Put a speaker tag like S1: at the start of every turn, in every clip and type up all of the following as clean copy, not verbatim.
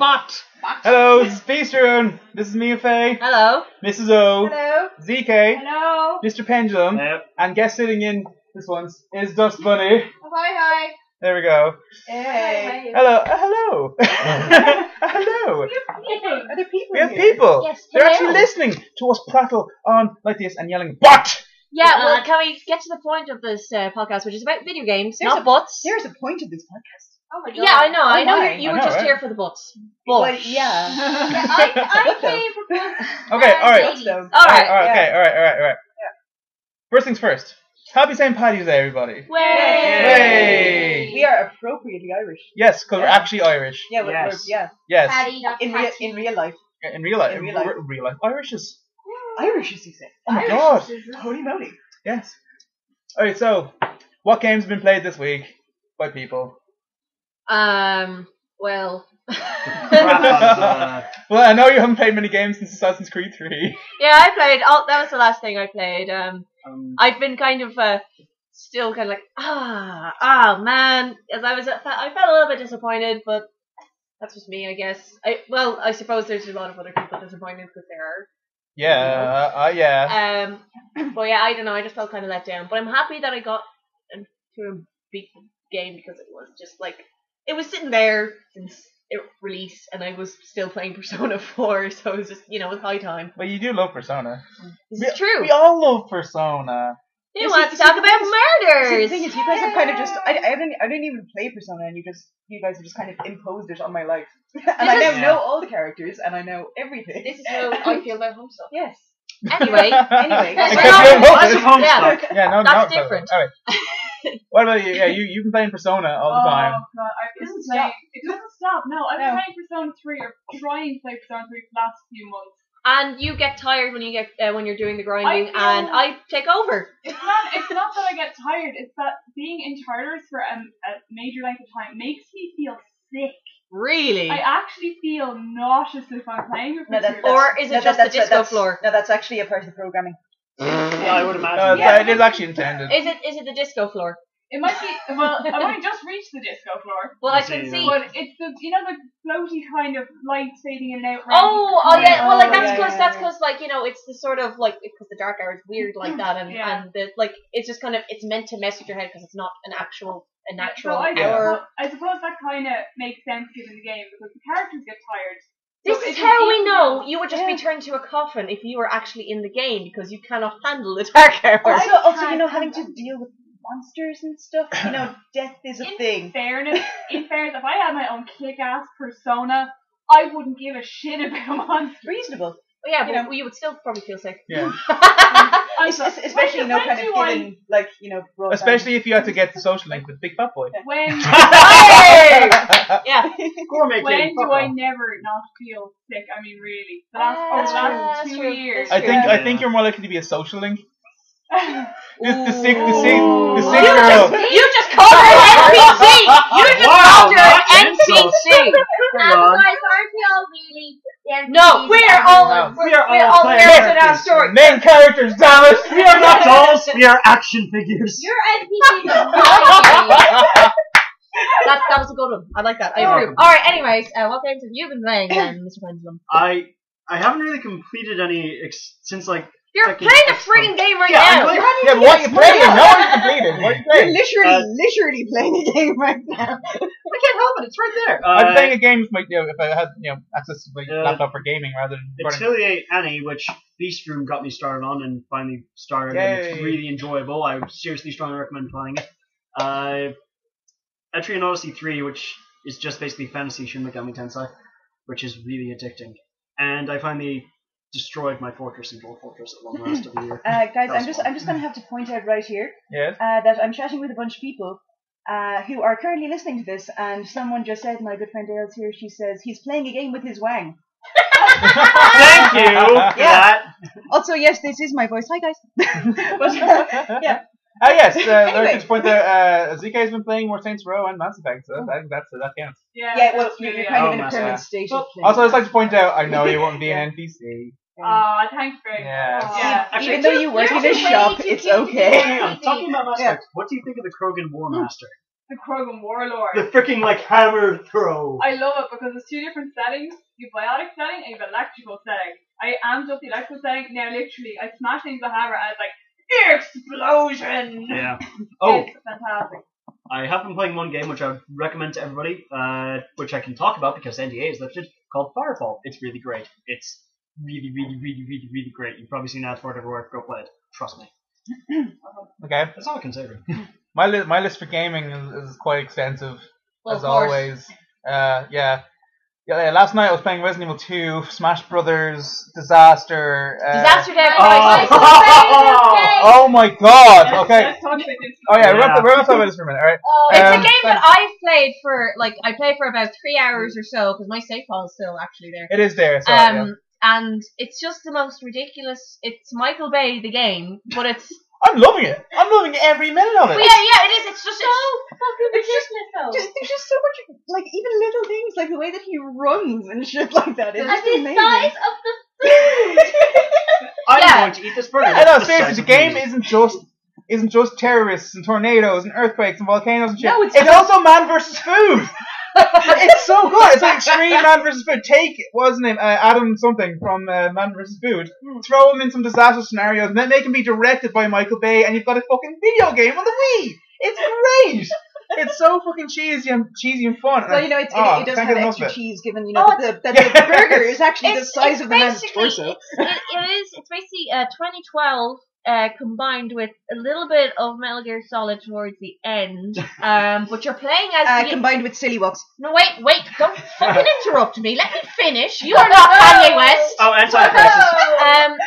S1: Bot.
S2: Hello, this is Feasterun. This is me and Faye.
S3: Hello.
S2: Mrs. O.
S4: Hello.
S2: ZK.
S4: Hello.
S2: Mr. Pendulum.
S1: Yep.
S2: And guest sitting in this once is Dust Bunny.
S4: Hi.
S2: There we go.
S4: Hey.
S2: Hello. Hello. Hello.
S4: Are there people
S2: We have
S4: here?
S2: people.
S3: Yes,
S2: They're
S3: hello.
S2: actually listening to us prattle on like this and yelling, "What?"
S3: Yeah, well, can we get to the point of this podcast, which is about video games,
S4: There's
S3: not
S4: a-
S3: butts?
S4: There's a point of this podcast.
S5: Oh my god.
S3: Yeah, I know. I know
S4: my.
S3: you
S2: I
S3: were
S2: know,
S3: just
S2: right?
S3: here for the butts.
S4: Well,
S3: But
S4: yeah.
S5: I came for both.
S2: Okay, alright.
S5: ladies.
S3: all right.
S2: Alright. First things first. Happy St. Paddy's Day, everybody.
S3: Way.
S4: We are appropriately Irish.
S2: Yes, because we're actually Irish.
S4: Yeah,
S1: Yes.
S2: Yes.
S5: Paddy, not
S4: In
S5: Patty.
S4: real life.
S2: In real life.
S4: In real life.
S2: Real life. Irish is.
S4: Irish, as you say.
S2: Oh my god.
S4: Holy moly.
S2: Yes. Alright, so, what games have been played this week by people?
S3: Well.
S2: Well, I know you haven't played many games since Assassin's Creed 3.
S3: Yeah, I played. Oh, that was the last thing I played. I've been kind of still kind of like man, as I felt a little bit disappointed, but that's just me, I guess. I suppose there's a lot of other people disappointed because there are.
S2: Yeah.
S3: But yeah, I don't know. I just felt kind of let down. But I'm happy that I got to a big game because it was just like it was sitting there since it released, and I was still playing Persona 4, so it was just it was high time.
S2: Well, you do love Persona.
S3: This is true.
S2: We all love Persona.
S3: You want to talk about murders?
S4: The thing is, you guys have kind of just. I didn't even play Persona, and you guys have just kind of imposed it on my life. And I now know all the characters, and I know everything.
S3: This is how I feel about Homestuck.
S4: Yes.
S3: Anyway.
S2: Except
S3: Well,
S2: you don't love
S1: That's
S2: it.
S1: Homestuck.
S2: Yeah, no,
S3: That's
S2: no,
S3: different.
S2: Alright. What about you? Yeah, you've been playing Persona all the time.
S6: Oh god, it doesn't stop. No, I've been playing Persona 3 or trying to play Persona 3 for the last few months.
S3: And you get tired when you're doing the grinding,
S6: I
S3: and I take over.
S6: It's not that I get tired, it's that being in charters for a major length of time makes me feel sick.
S3: Really?
S6: I actually feel nauseous if I'm playing with Persona.
S3: Or is it just the disco floor?
S4: No, that's actually a part of the programming.
S1: Yeah, I would imagine.
S2: It is actually intended.
S3: Is it the disco floor?
S6: It might be. Well, I've only just reached the disco floor.
S3: Well, I can see.
S6: But it's the the floaty kind of light fading in and out.
S3: Oh yeah. Well, like that's
S6: yeah.
S3: because it's the sort of like because the dark hour is weird like that, and the it's just kind of it's meant to mess with your head because it's not a natural
S6: So
S3: hour.
S6: I suppose that kind of makes sense given the game because the characters get tired.
S3: This
S6: So
S3: is
S6: it's
S3: how
S6: an
S3: we
S6: equal-
S3: know you would just be turned to a coffin if you were actually in the game because you cannot handle the dark hour.
S4: Also, having to deal with monsters and stuff. Death is a thing.
S6: In fairness, if I had my own kick-ass persona, I wouldn't give a shit about monsters.
S4: Reasonable.
S3: Well, yeah, but you would still probably feel sick.
S2: Yeah.
S4: Especially, kind of given, broad
S2: Especially if you had to get the social link with Big Fat Boy.
S6: When
S3: Yeah.
S1: Gourmet
S6: when
S1: king,
S6: do
S1: fuck
S6: I
S1: off.
S6: never not feel sick? I mean, really. The last 2
S3: true.
S6: years.
S3: That's
S2: I think you're more likely to be a social link. The sick
S3: You
S2: girl.
S3: just called her an NPC! You just called her an NPC!
S1: Hang on.
S5: Guys, aren't we all really?
S3: No, we are all
S1: playing
S3: players in our
S1: characters.
S3: story.
S2: Main characters, damn it!
S1: We are not dolls, we are action figures.
S5: Your NPCs are not.
S3: That was a good one. I like that. I approve. Alright, anyways, what games have you been playing then, Mr. Pendulum?
S1: I haven't really completed any since
S3: You're
S1: Second
S3: playing a
S1: Xbox.
S3: friggin' game right
S1: Yeah,
S3: now!
S1: I'm playing-
S2: Yeah, but what are you playing? No one completed. What are you playing?
S4: literally playing a game right now.
S1: I can't help it, it's right there.
S2: I'm playing a game with my, if I had access to my
S1: Yeah.
S2: laptop for gaming rather than running.
S1: Atelier Annie, which Livestream got me started on and finally started, and it's
S2: Yay.
S1: really enjoyable. I would seriously strongly recommend playing it. Etrian Odyssey 3, which is just basically fantasy Shin Megami Tensei, which is really addicting. And I finally destroyed my fortress in Gold Fortress at long last of the year.
S4: Guys, I'm just going to have to point out right here
S2: Yes.
S4: that I'm chatting with a bunch of people who are currently listening to this, and someone just said, my good friend Dale's here, she says, he's playing a game with his wang.
S1: Thank you for that.
S4: Also, yes, this is my voice. Hi, guys. But, yeah.
S2: Yes,
S4: Anyway.
S2: just point out, ZK has been playing more Saints Row and Mass Effect, so I think that counts.
S4: Yeah, well, you're kind of in a
S1: Mass
S4: permanent
S1: Effect.
S4: state of playing.
S2: Also, I'd just like to point out, I know you won't be an NPC.
S6: Aw, thanks, Greg.
S2: Yes.
S6: Yeah.
S4: Even though you work in a shop, it's okay.
S1: Hang on, talking about Mass
S4: Yeah.
S1: Effect, what do you think of the Krogan War Master?
S6: the Krogan Warlord.
S1: The freaking like hammer throw.
S6: I love it because there's 2 different settings. You have biotic setting and you have electrical setting. I amped up the electrical setting. Now literally, I smash things with a hammer and it's like, explosion!
S1: Yeah. Oh,
S6: It's fantastic.
S1: I have been playing one game which I would recommend to everybody, which I can talk about because NDA is lifted, called Firefall. It's really great. It's really, really, really, really, really great. You've probably seen ads for it everywhere. Go play it. Trust me.
S2: Okay.
S1: That's all I can say.
S2: My list for gaming is quite extensive,
S3: Well,
S2: as
S3: of course.
S2: always. Yeah. Last night I was playing Resident Evil 2, Smash Brothers, Disaster.
S3: Disaster Dead
S2: Oh my god! Okay.
S6: Let's talk about this.
S2: Oh yeah,
S1: Yeah.
S2: we're gonna talk about this for a minute, alright?
S3: It's a game that I've played for, I played for about 3 hours or so, because my save file is still actually there.
S2: It is there, so yeah.
S3: And it's just the most ridiculous, it's Michael Bay, the game, but it's...
S2: I'm loving it. I'm loving every minute of it.
S3: But yeah, it is, it's just...
S5: Fucking ridiculous though.
S4: There's just so much, like, even little things, like the way that he runs and shit like that. It's
S5: And
S4: just
S5: the
S4: amazing.
S5: size of the food.
S1: I'm
S3: Yeah.
S1: going to eat this burger.
S2: I know,
S1: That's
S2: seriously,
S1: size
S2: the
S1: of
S2: game
S1: me.
S2: isn't just terrorists and tornadoes and earthquakes and volcanoes and shit.
S4: No, it's
S2: also man versus food. It's so good. It's like extreme man versus food. Take what was his name, Adam something from Man versus Food. Throw him in some disaster scenarios and then make him be directed by Michael Bay, and you've got a fucking video game on the Wii. It's great. It's so fucking cheesy and fun.
S4: Well, you know, it does
S2: can't
S4: have
S2: get enough
S4: extra
S2: of it.
S4: cheese, given, you know, that the burger is actually the size of the man's torso.
S3: It's basically 2012 combined with a little bit of Metal Gear Solid towards the end. But you're playing as the...
S4: Combined with silly walks.
S3: No, wait, don't fucking interrupt me. Let me finish. You are not Kanye West.
S1: Oh, anti-crisis.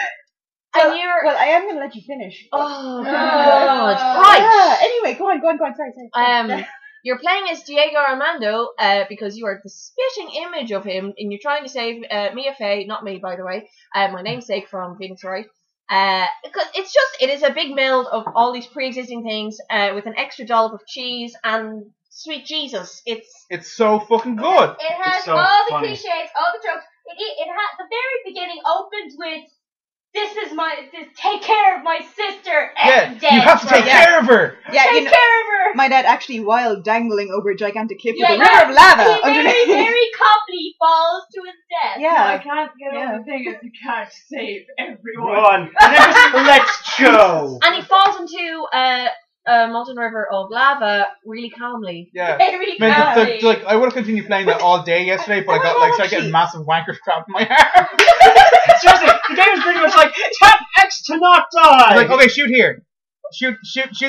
S3: And you're...
S4: Well, I am going to let you finish.
S3: Oh, God. Right.
S4: Yeah, anyway, go on. Sorry.
S3: You're playing as Diego Armando because you are the spitting image of him, and you're trying to save Mia Fey, not me, by the way, my namesake from Phoenix Wright. Because it is a big meld of all these pre-existing things with an extra dollop of cheese and sweet Jesus.
S2: It's so fucking good.
S5: It has
S1: It's so
S5: all the
S1: funny.
S5: cliches, all the jokes. It had the very beginning opens with take care of my sister and dead.
S2: You have to take care of her.
S4: Yeah,
S5: Take care of her.
S4: my dad actually, while dangling over a gigantic cliff
S5: Yeah,
S4: with a river of lava
S5: He very,
S4: underneath.
S5: very calmly falls to his death.
S6: I
S4: Yeah.
S6: can't get over the thing is you can't save everyone.
S1: Run. And then just let's go.
S3: And he falls into a molten river of lava really calmly.
S2: Yeah.
S5: Very
S2: Man,
S5: calmly.
S2: like, I would have continued playing that all day yesterday, but I got started getting massive wankers trapped in my arm.
S1: Seriously, the game is pretty much like tap X to not die.
S2: I was like, okay, shoot here, shoot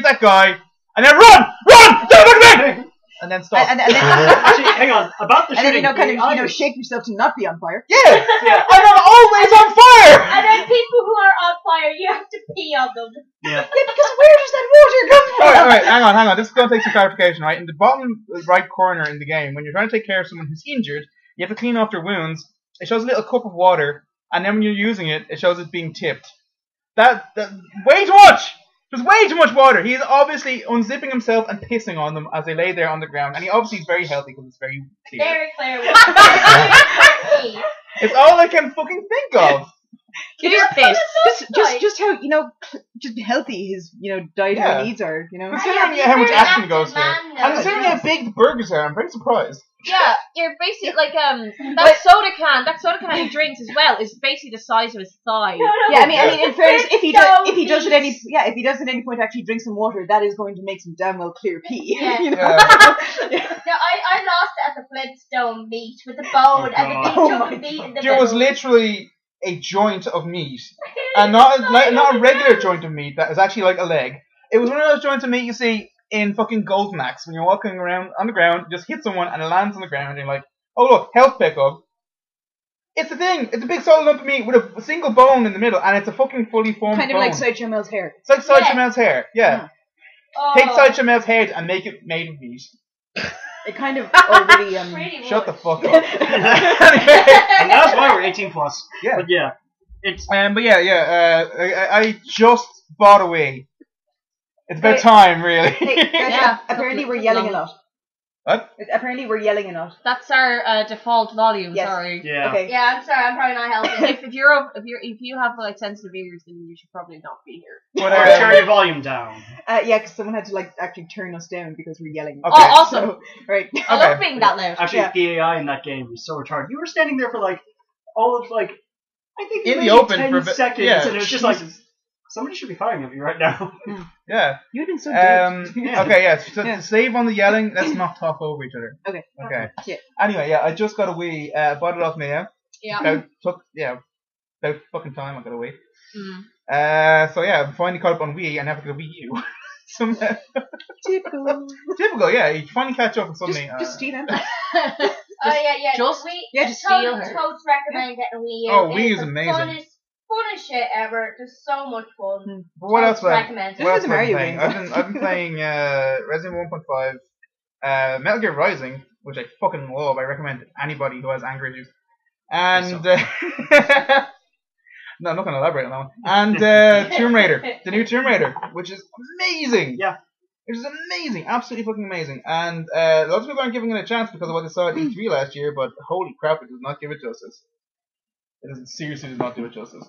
S2: that guy, and then run, and then stop.
S4: And then,
S1: Actually, hang on. About the
S4: and then
S1: shooting.
S4: shake yourself to not be on fire.
S2: Yeah, and I'm always on fire.
S5: And then people who are on fire, you have to pee on them.
S1: Yeah.
S4: Yeah, because where does that water come from?
S2: All right, hang on. This is going to take some clarification, right? In the bottom right corner in the game, when you're trying to take care of someone who's injured, you have to clean off their wounds. It shows a little cup of water, and then when you're using it, it shows it being tipped. That way too much. There's way too much water. He's obviously unzipping himself and pissing on them as they lay there on the ground, and he obviously is very healthy because it's very clear.
S5: Very clear.
S2: It's all I can fucking think of.
S3: It is piss.
S4: Just how just healthy his dietary
S2: Yeah.
S4: needs are.
S2: Considering
S5: Yeah,
S2: how much
S5: very
S2: action goes
S5: active
S2: here,
S5: man,
S2: and
S5: though.
S2: considering how big the burgers are, I'm very surprised.
S3: Yeah, you're basically like that soda can he drinks as well is basically the size of his thigh.
S4: Yeah, I mean, in fairness, if he does
S5: so
S4: at any point actually drink some water, that is going to make some damn well clear pee.
S5: Yeah.
S4: You know?
S2: Yeah.
S5: No, I lost it at the Flintstone meat with the bone and the
S1: Oh,
S5: big chunk of meat in the
S2: There was
S5: middle.
S2: literally a joint of meat, and not a regular joint of meat that is actually like a leg. It was one of those joints of meat you see in fucking Golden Axe when you're walking around on the ground, just hit someone and it lands on the ground, and you're like, oh look, health pickup. It's a thing. It's a big solid lump of meat with a single bone in the middle, and it's a fucking fully formed
S4: Kind of
S2: bone.
S4: like Sideshow Mel's hair.
S2: It's like Sideshow
S5: Yeah.
S2: Mel's hair. Yeah.
S5: Oh,
S2: Take Sideshow Mel's head and make it made of meat.
S4: It kind of already
S5: pretty
S2: Shut the
S5: much.
S2: fuck up.
S1: And that's why we're 18 plus.
S2: Yeah.
S1: But yeah, it's
S2: But yeah. I just bought a Wii. It's about time, really.
S4: Hey,
S3: Yeah.
S4: apparently we're yelling a lot.
S2: What?
S4: Apparently we're yelling enough.
S3: That's our default volume.
S4: Yes.
S3: Sorry.
S1: Yeah.
S4: Okay.
S5: Yeah, I'm sorry, I'm probably not helping.
S3: If you have like sensitive ears, then you should probably not be here.
S2: But,
S1: Or turn your volume down.
S4: Yeah, because someone had to like actually turn us down because we're yelling.
S2: Okay.
S3: Oh, awesome!
S4: So, right.
S3: I love being that loud.
S1: Actually,
S4: Yeah.
S1: the AI in that game was so retarded. You were standing there for like all of like I think
S2: In the
S1: maybe
S2: open
S1: 10
S2: for a bit-
S1: seconds,
S2: yeah.
S1: and it was just like somebody should be firing at me right now.
S2: Yeah.
S4: You'd have been so good.
S1: Yeah.
S2: Okay, yeah. So
S4: Yeah.
S2: to save on the yelling, let's not talk over each other.
S4: Okay.
S2: Okay.
S4: Yeah.
S2: Anyway, yeah, I just got a Wii. Bought it off Mia.
S3: Yeah.
S2: About fucking time I got a Wii.
S3: Mm.
S2: So yeah, I finally caught up on Wii and never got a Wii U. Somehow.
S4: Typical.
S2: Typical, yeah. You finally catch up and suddenly.
S4: Just steal it.
S5: Oh yeah.
S3: just-
S5: We
S3: steal
S5: totes
S3: her.
S5: recommend getting a Wii U.
S2: Oh, Wii
S5: It's
S2: is
S5: the
S2: amazing.
S5: Funnest shit ever. There's so much fun.
S2: But what else?
S5: Totes recommend.
S2: What else
S4: This is
S2: have I been
S4: Mario
S2: playing?
S4: games.
S2: I've been playing Resident 1.5, Metal Gear Rising, which I fucking love. I recommend to anybody who has anger issues. And no, I'm not gonna elaborate on that one. And Tomb Raider, the new Tomb Raider, which is amazing.
S1: Yeah.
S2: It is amazing, absolutely fucking amazing. And lots of people aren't giving it a chance because of what they saw at E3 last year, but holy crap, it does not give it justice. Seriously does not do it justice.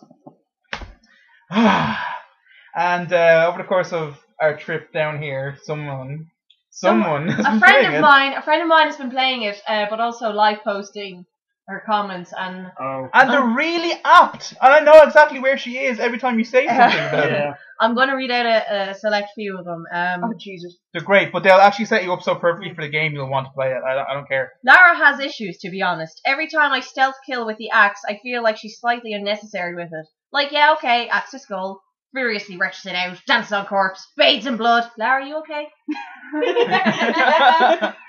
S2: And over the course of our trip down here, someone has been
S3: A friend
S2: playing
S3: of
S2: it.
S3: mine has been playing it, but also live posting her comments and
S1: Oh.
S2: And they're really apt. And I know exactly where she is every time you say something about it.
S1: Yeah.
S3: I'm going to read out a select few of them.
S4: Oh Jesus.
S2: They're great, but they'll actually set you up so perfectly for the game you'll want to play it. I don't care.
S3: Lara has issues, to be honest. Every time I stealth kill with the axe, I feel like she's slightly unnecessary with it. Like, yeah, okay, axe to skull, furiously wrenches it out, dances on corpse, bathes in blood. Lara, you okay?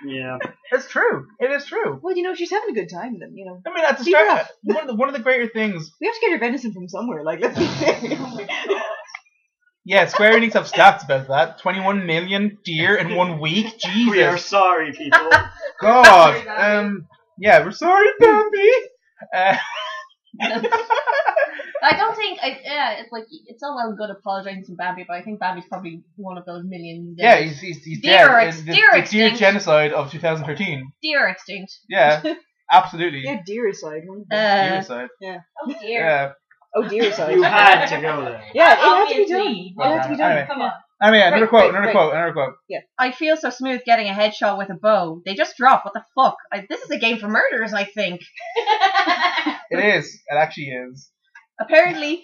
S1: Yeah.
S2: It's true. It is true.
S4: Well, you know, she's having a good time then, you know.
S2: I mean, at the
S4: Keep it
S2: start,
S4: up.
S2: one of the greater things.
S4: We have to get her venison from somewhere, like, let's be fair.
S2: Yeah, Square Enix have stats about that. 21 million deer in 1 week.
S1: We are
S2: Jesus.
S1: sorry, people.
S2: God. Yeah, we're sorry, Bambi.
S3: I don't think, it's like, it's all well and good apologizing to Bambi, but I think Bambi's probably one of those millions.
S2: Yeah, he's
S3: Deer
S2: dead.
S3: ex-
S2: The
S3: deer
S2: deer
S3: extinct.
S2: genocide of 2013.
S3: Deer extinct.
S2: Yeah, absolutely.
S4: Yeah, deer-side.
S2: Deericide.
S5: Oh dear.
S2: Yeah.
S4: Oh, deer-side.
S1: You had to go there.
S4: Yeah, it had to be done.
S3: Obviously.
S4: It had to be done.
S2: Anyway.
S5: Come on.
S2: I mean, another
S4: Right,
S2: quote.
S3: I feel so smooth getting a headshot with a bow. They just drop. What the fuck? This is a game for murderers, I think.
S2: It is. It actually is.
S3: Apparently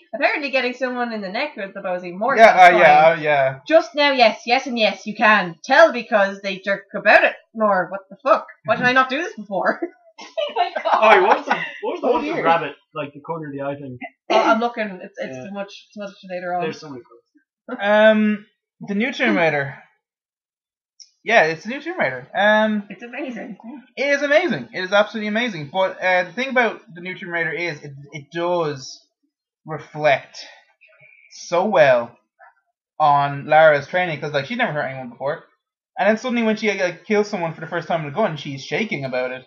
S3: getting someone in the neck with the bow is even more
S2: Yeah,
S3: satisfying.
S2: yeah.
S3: Just now, yes, and yes, you can. Tell because they jerk about it more. What the fuck? Why did I not do this before?
S5: Oh my god.
S1: Oh, what was the one with
S4: dear.
S1: the rabbit, like the corner of the eye thing?
S3: I'm looking. It's
S1: Yeah.
S3: much later on.
S1: There's so many quotes.
S2: The new Tomb Raider. Yeah, it's the new Tomb Raider.
S3: It's amazing.
S2: It is amazing. It is absolutely amazing. But the thing about the new Tomb Raider is it does reflect so well on Lara's training because like she'd never hurt anyone before, and then suddenly when she like kills someone for the first time with a gun, she's shaking about it.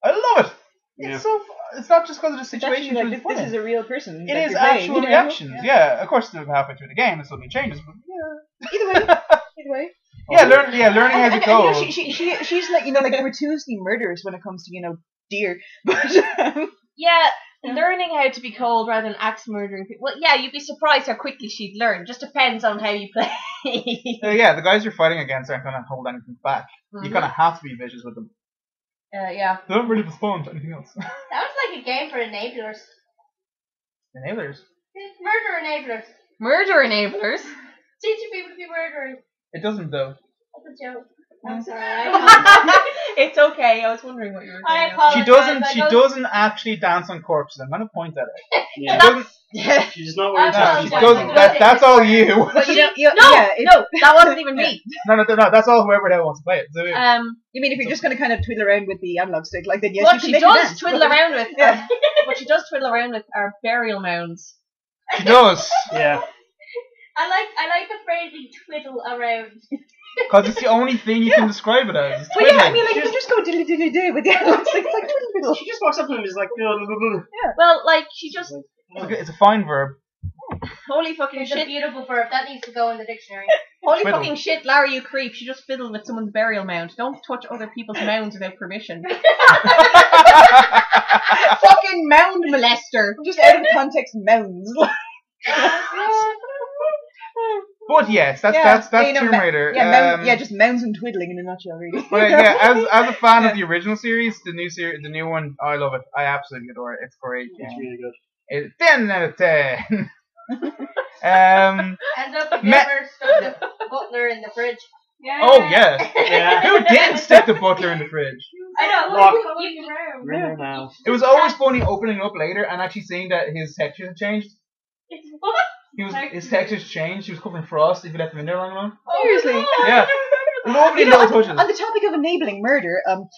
S2: I love it.
S1: Yeah.
S2: It's so. It's not just because of the
S4: It's
S2: situation.
S4: actually like, this is a real person.
S2: It
S4: that
S2: is
S4: you're playing,
S2: actual
S4: you know?
S2: reactions. Yeah, of course, halfway through the game, it suddenly changes. But
S4: Either way.
S2: yeah, learning as it
S4: You know,
S2: goes.
S4: she's like, you know, like gratuitously murderous when it comes to, you know, deer. But
S3: Yeah, learning how to be cold rather than axe murdering people. Well, yeah, you'd be surprised how quickly she'd learn. Just depends on how you play.
S2: Yeah, the guys you're fighting against aren't going to hold anything back. You kind of have to be vicious with them.
S3: Yeah.
S2: They don't really respond to anything else.
S5: Sounds like a game for enablers.
S2: Enablers.
S5: Murder enablers.
S3: Murder enablers.
S5: Teaching people to be murderers.
S2: It doesn't though.
S5: That's a joke.
S3: Mm.
S5: I'm sorry.
S3: It's okay. I was wondering what you were
S5: I
S3: saying.
S5: apologize.
S2: She doesn't actually dance on corpses. I'm gonna point that out.
S1: Yeah.
S2: She doesn't.
S1: She's not wearing
S5: No,
S2: No,
S1: tattoos.
S2: she
S5: fine.
S2: doesn't. That's all you.
S4: but you know,
S3: No,
S4: yeah,
S3: no, that wasn't even me.
S2: No, that's all whoever the hell wants to play it. So,
S4: you mean if you're just going to kind of twiddle around with the analog stick, like then yes,
S3: What
S4: you
S3: she
S4: can make a
S3: does
S4: dance.
S3: twiddle around with,
S4: Yeah.
S3: what she does twiddle around with are burial mounds.
S2: she does.
S1: Yeah.
S5: I like the phrasing twiddle around.
S2: Because it's the only thing you can describe it as. It's
S4: Well, yeah, I
S2: twiddling.
S4: mean, like, if you just go diddly diddly do with the analog stick, it's like twiddle twiddle.
S1: She just walks up to him and is like,
S3: Well, like, she just,
S2: It's a fine verb.
S3: holy fucking
S5: It's a
S3: shit.
S5: beautiful verb. That needs to go in the dictionary.
S3: Holy
S2: Fiddle.
S3: fucking shit, Larry, you creep. She just fiddled with someone's burial mound. Don't touch other people's mounds without permission. Fucking mound molester.
S4: Just out of context, mounds.
S2: But yes, that's Tomb Raider.
S4: Yeah, just mounds and twiddling in a nutshell, really.
S2: But yeah, as a fan of the original series, the new one, I love it. I absolutely adore it. It's great.
S1: It's really good.
S2: It's 10 out of 10.
S5: And have you ever stuck the butler in the fridge?
S6: Yeah.
S2: Oh yeah.
S1: Yeah.
S2: Who didn't stick the butler in the fridge?
S5: I know.
S1: Look.
S6: Around.
S1: We're in there now.
S2: It was always funny opening up later and actually seeing that his texture had changed.
S5: It's what?
S2: His textures changed. He was covered in frost if you left him in there long enough.
S4: Seriously.
S2: Yeah. Lovely
S4: You know,
S2: little touches.
S4: on the topic of enabling murder, well,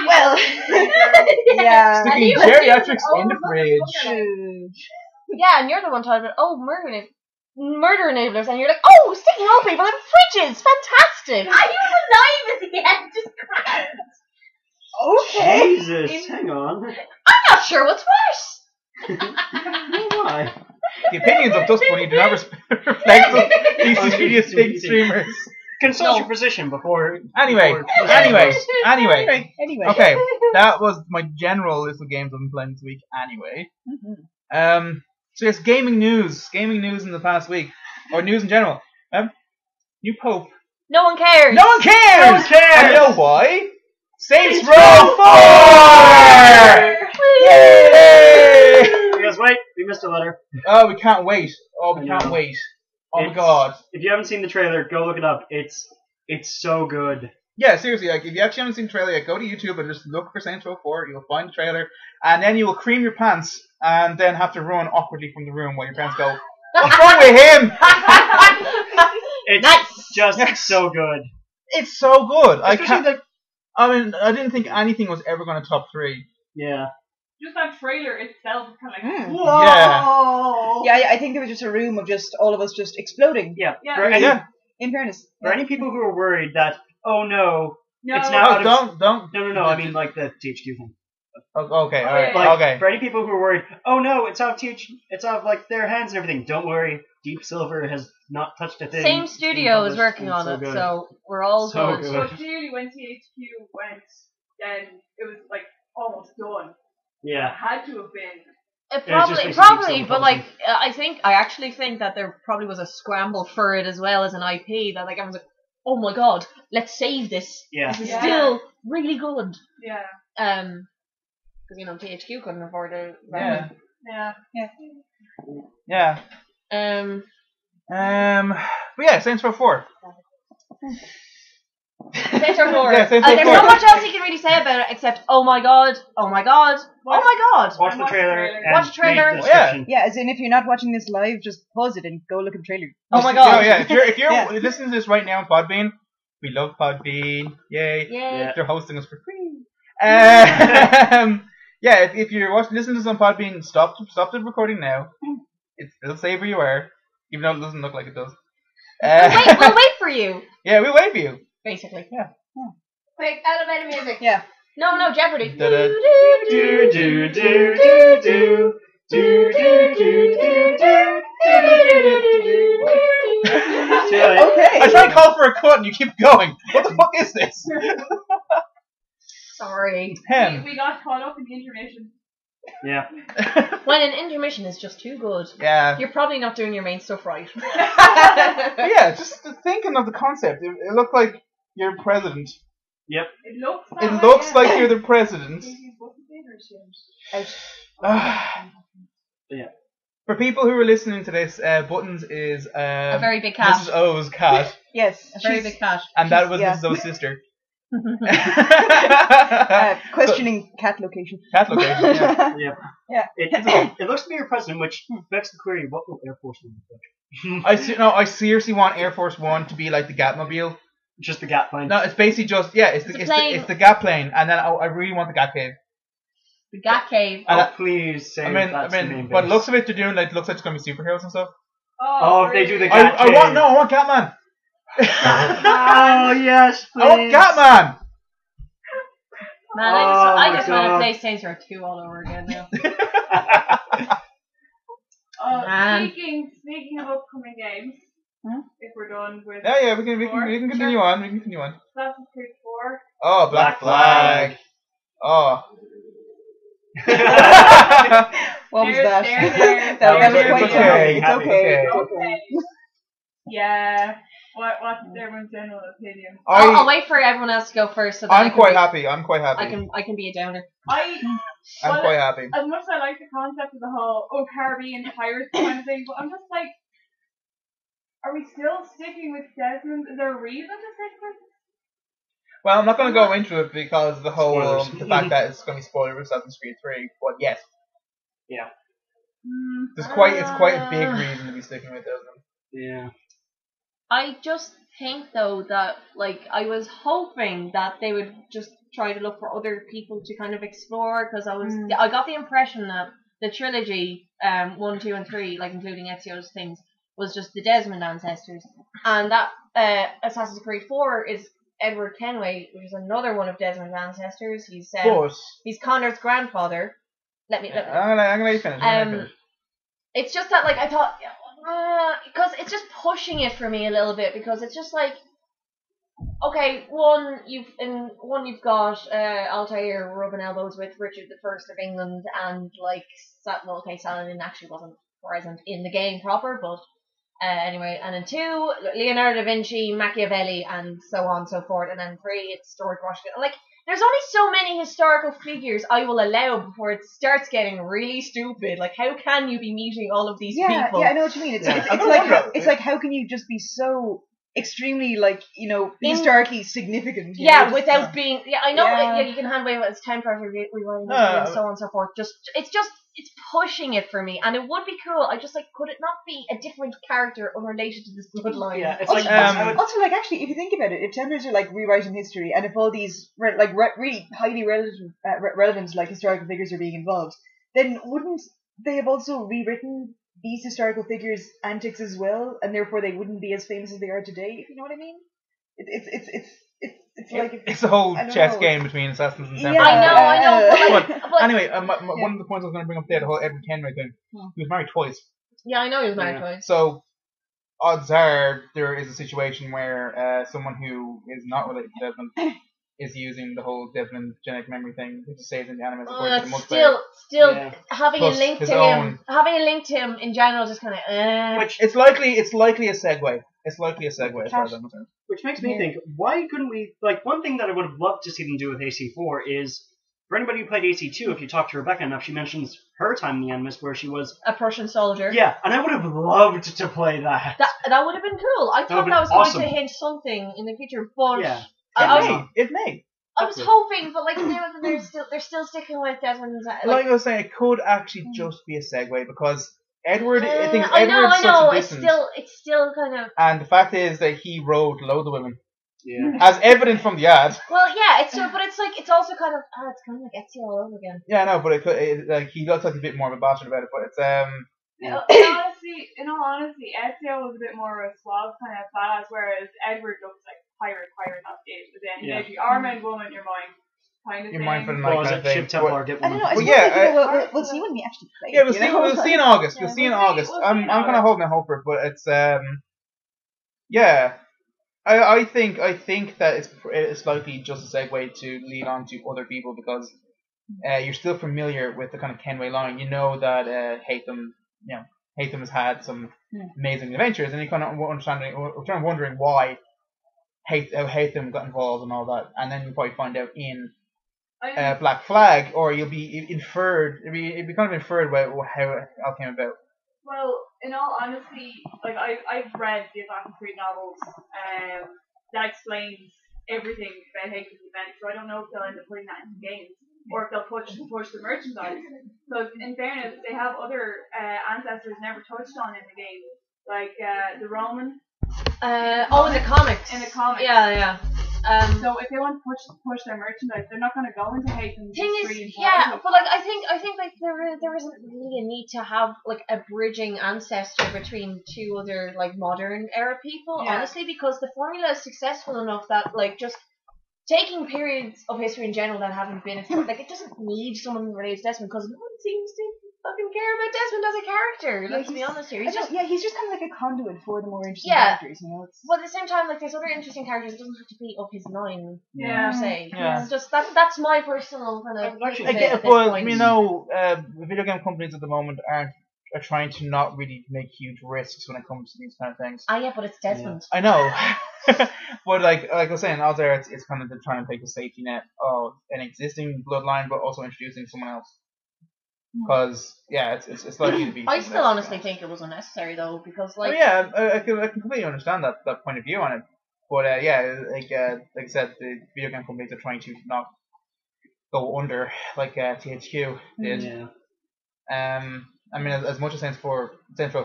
S4: yeah.
S2: Sticking
S5: And he was
S2: geriatrics
S5: doing
S2: in the
S5: all
S2: fridge.
S3: Yeah, and you're the one talking about, murder enablers, and you're like, oh, sticking old people in fridges, fantastic.
S5: Are you alive at the end? Just crack.
S4: Okay.
S1: Jesus, hang on.
S3: I'm not sure what's worse.
S1: Why?
S2: The opinions of Dust Bunny do not reflect these studios big streamers.
S1: Consult your physician before.
S2: Anyway.
S4: Anyway.
S2: Okay, that was my general list of games I've been playing this week. Anyway. So yes, gaming news in the past week, or news in general. New Pope.
S3: No one cares.
S2: No one cares.
S1: No one cares!
S2: And you know why? Saints Row 4! Yay!
S1: Because wait, we missed a letter.
S2: Oh, we can't wait. Oh, we
S1: I
S2: can't
S1: know.
S2: wait. Oh my
S1: It's-
S2: god.
S1: If you haven't seen the trailer, go look it up. It's so good.
S2: Yeah, seriously, like if you actually haven't seen the trailer yet, go to YouTube and just look for Saints Row 4. You'll find the trailer, and then you will cream your pants, and then have to run awkwardly from the room while your parents go, "What's wrong with him?"
S1: It's just so good.
S2: It's so good.
S1: Especially
S2: I didn't think anything was ever going to top 3.
S1: Yeah.
S6: Just that trailer itself is kind of like,
S2: Whoa.
S4: Yeah, I think there was just a room of just all of us just exploding.
S1: Yeah.
S6: Yeah.
S1: For any,
S2: Yeah.
S4: In fairness.
S1: for any people who are worried that, oh no,
S6: no.
S1: it's now
S2: No, don't.
S1: No, I mean like the THQ thing.
S2: Oh, okay,
S6: Oh,
S2: alright,
S6: yeah.
S1: Like,
S2: okay.
S1: for any people who are worried, oh no, it's out of like their hands and everything. Don't worry, Deep Silver has not touched a thing.
S3: Same studio is
S1: It's
S3: working on
S1: so
S3: it,
S1: good.
S3: so we're all
S1: So
S3: good.
S1: good.
S6: So clearly when THQ went, then it was like almost done. It
S1: Yeah.
S6: had to have been.
S3: It
S1: Yeah, it's just
S3: probably,
S1: basically
S3: but
S1: publishing.
S3: like, I actually think that there probably was a scramble for it as well as an IP that like everyone's like, oh my god, let's save this.
S1: Yeah.
S3: This is
S6: Yeah.
S3: still really good.
S6: Yeah.
S3: Because THQ couldn't afford it.
S2: Yeah.
S6: Yeah.
S2: Yeah. But yeah, Saints Row 4.
S3: Saints Row 4.
S2: Yeah, Saints Row
S3: There's
S2: 4.
S3: not much else you can really say about it except, oh my god, oh my god, oh my god.
S1: Watch the trailer. And
S3: Watch the trailer.
S1: read the description.
S4: Yeah, as in if you're not watching this live, just pause it and go look at the trailer.
S3: Oh my god.
S2: Oh yeah, if you're
S4: Yeah.
S2: listening to this right now on Podbean, we love Podbean. Yay.
S3: Yay.
S2: They're hosting us for free. Yeah, if you're listening to this on Podbean, stop the recording now. It'll say where you are, even though it doesn't look like it does.
S3: We'll wait for you,
S2: Yeah, we'll wait for you.
S3: basically.
S5: Quick, elevator music.
S4: Yeah.
S3: No, Jeopardy.
S2: Da-da.
S1: Do do do do do do do do do
S4: Okay.
S2: I try to call for a cut and you keep going. What the fuck is this?
S3: Sorry.
S6: We got caught up in the intermission.
S1: Yeah.
S3: When an intermission is just too good,
S2: Yeah.
S3: you're probably not doing your main stuff right.
S2: But yeah, just thinking of the concept, it looked like you're president.
S1: Yep.
S6: It looks that
S2: It
S6: way,
S2: looks
S6: yeah.
S2: like you're the president.
S1: Yeah.
S2: For people who are listening to this, Buttons is
S3: A very big cat.
S2: Mrs. O's cat,
S4: Yes.
S3: A very
S4: she's,
S3: big cat.
S2: and that was
S4: Yeah.
S2: Mrs. O's sister.
S4: questioning cat location.
S2: Cat location. Yeah.
S1: Yep.
S4: Yeah.
S1: It looks to be your president, which begs the query: what will Air Force One look like?
S2: I seriously want Air Force One to be like the Gatmobile.
S1: Just the Gat plane.
S2: No, it's basically just it's
S3: It's a plane.
S2: the Gat plane, and then I really want the Gat cave.
S3: The Gat Cave.
S1: Oh, please say
S2: I mean,
S1: that's the main
S2: but
S1: base.
S2: looks of it they're doing looks like it's gonna be superheroes and stuff.
S1: Oh, if they do the
S6: really?
S1: Gat
S2: I want Catman.
S1: Oh yes, please.
S2: I want Catman.
S3: Man,
S1: Oh
S3: I
S1: my
S3: just want to
S1: God.
S3: play Saints Row 2 all over again now. Man.
S6: Speaking of upcoming games, If we're done with.
S2: Yeah, we can continue on. We can continue on.
S6: Assassin's Creed 4.
S2: Oh, Black Flag. Oh.
S4: What was that?
S6: There.
S4: That was quite
S2: okay.
S4: It's okay.
S6: Yeah. What's everyone's general opinion?
S3: I'll wait for everyone else to go first. So that
S2: I'm quite happy.
S3: I can be a downer.
S2: I'm quite happy.
S6: As much as I like the concept of the whole Caribbean pirates kind of thing, but I'm just like, are we still sticking with Desmond? Is there a reason to stick with?
S2: Well, I'm not going to go into it because the whole
S1: Spoilers.
S2: the fact that it's going to be spoiler with Assassin's Creed 3. But yes,
S1: Yeah.
S2: it's quite a big reason to be sticking with Desmond.
S1: Yeah.
S3: I just think though that I was hoping that they would just try to look for other people to kind of explore, because I got the impression that the trilogy 1, 2, and 3, including Ezio's things, was just the Desmond ancestors, and that Assassin's Creed 4 is Edward Kenway, which is another one of Desmond's ancestors. He's Connor's grandfather. I'm
S2: gonna let you finish.
S3: It's just that I thought. Because it's just pushing it for me a little bit, because it's just okay, you've got Altair rubbing elbows with Richard I of England, and Saladin actually wasn't present in the game proper, but anyway, and then 2, Leonardo da Vinci, Machiavelli, and so on and so forth, and then 3, it's George Washington. There's only so many historical figures I will allow before it starts getting really stupid. How can you be meeting all of these people?
S4: Yeah, I know what you mean. It's like how can you just be so extremely historically significant?
S3: Without being. Yeah, I know. Yeah. You can hand wave it as temporary rewriting and so on and so forth. It's pushing it for me, and it would be cool. I just could it not be a different character unrelated to this bloodline?
S1: Yeah, it's
S4: also, actually, if you think about it, if Templars are rewriting history, and if all these really highly relevant historical figures are being involved, then wouldn't they have also rewritten these historical figures' antics as well, and therefore they wouldn't be as famous as they are today? If you know what I mean? It's
S2: a whole chess game between Assassins and Templars.
S3: I know.
S2: But anyway, one of the points I was going to bring up there, the whole Edward Kenway thing. He was married twice.
S3: Yeah, I know he was married twice.
S2: So, odds are there is a situation where someone who is not related to Desmond is using the whole Desmond genetic memory thing, which is saved in the anime.
S3: Having a link to him in general just kind of.
S2: Which it's likely a segue. It's likely a segue as far as I'm concerned.
S1: Which makes me think, why couldn't we, one thing that I would have loved to see them do with AC4 is, for anybody who played AC2, if you talk to Rebecca enough, she mentions her time in the Animus where she was
S3: a Prussian soldier.
S1: Yeah, and I would have loved to play that.
S3: That would have been cool. I thought that was
S1: awesome.
S3: Going to hint something in the future, but
S2: it may.
S3: I was hoping, but they're still sticking with Desmond's.
S2: Like I was saying, it could actually just be a segue because Edward. Edward's
S3: I know.
S2: Such a
S3: It's still kind of.
S2: And the fact is that he rode loads of women. Yeah. As evident from the ad.
S3: Well, yeah, it's true, but it's also kind of it's kind of like Ezio all over again.
S2: Yeah, no, but he looks like a bit more of a bastard about it, but it's
S6: In all honesty, Ezio was a bit more of a suave kind of badass, whereas Edward looks like pirate not stage. But then literally, Armand woman, you're mine. Kind of
S2: you're
S6: thing.
S2: mine for the night kind of thing.
S4: I don't know. We'll see when we actually play.
S2: Yeah, we'll see in August. We'll see in August. I'm kind of holding out hope for it, but it's I think that it's likely just a segue to lead on to other people because you're still familiar with the kind of Kenway line. You know that Haytham has had some amazing adventures, and you kind of wondering why Haytham got involved and all that, and then you'll probably find out in Black Flag, or you'll be inferred. It'd be kind of inferred about how it all came about.
S6: Well, in all honesty, I've read the Assassin's Creed novels, that explains everything about Haytham's events. So I don't know if they'll end up putting that into games, or if they'll push the merchandise. So in fairness, they have other ancestors never touched on in the game, like the Roman.
S3: In the comics.
S6: In the comics.
S3: Yeah.
S6: So if they want to push their merchandise, they're not going to go into Haytham's history.
S3: But I think there isn't really a need to have a bridging ancestor between two other modern era people, honestly, because the formula is successful enough that just taking periods of history in general that haven't been it doesn't need someone related to Desmond because no one seems to fucking care about Desmond as a character. Let's be honest here. He's
S4: just kind of like a conduit for the more interesting
S3: Yeah.
S4: characters, you know. It's...
S3: But at the same time, like there's other interesting characters. It doesn't have to be up his line.
S6: Yeah.
S3: Per se.
S2: Yeah.
S3: It's just that's my personal kind of.
S1: Actually,
S2: I
S3: take
S2: get
S3: at
S2: it,
S3: this
S2: but
S3: point.
S2: you know, video game companies at the moment are trying to not really make huge risks when it comes to these kind of things.
S3: Ah, yeah, but it's Desmond.
S2: I know, but like I was saying, out there, it's kind of trying to take the safety net of an existing bloodline, but also introducing someone else. Because it's likely to be.
S3: I still honestly think it was unnecessary though, because like.
S2: Oh, yeah, I can completely understand that point of view on it, but like I said, the video game companies are trying to not go under like THQ did.
S1: Yeah.
S2: I mean, as much as Saints Row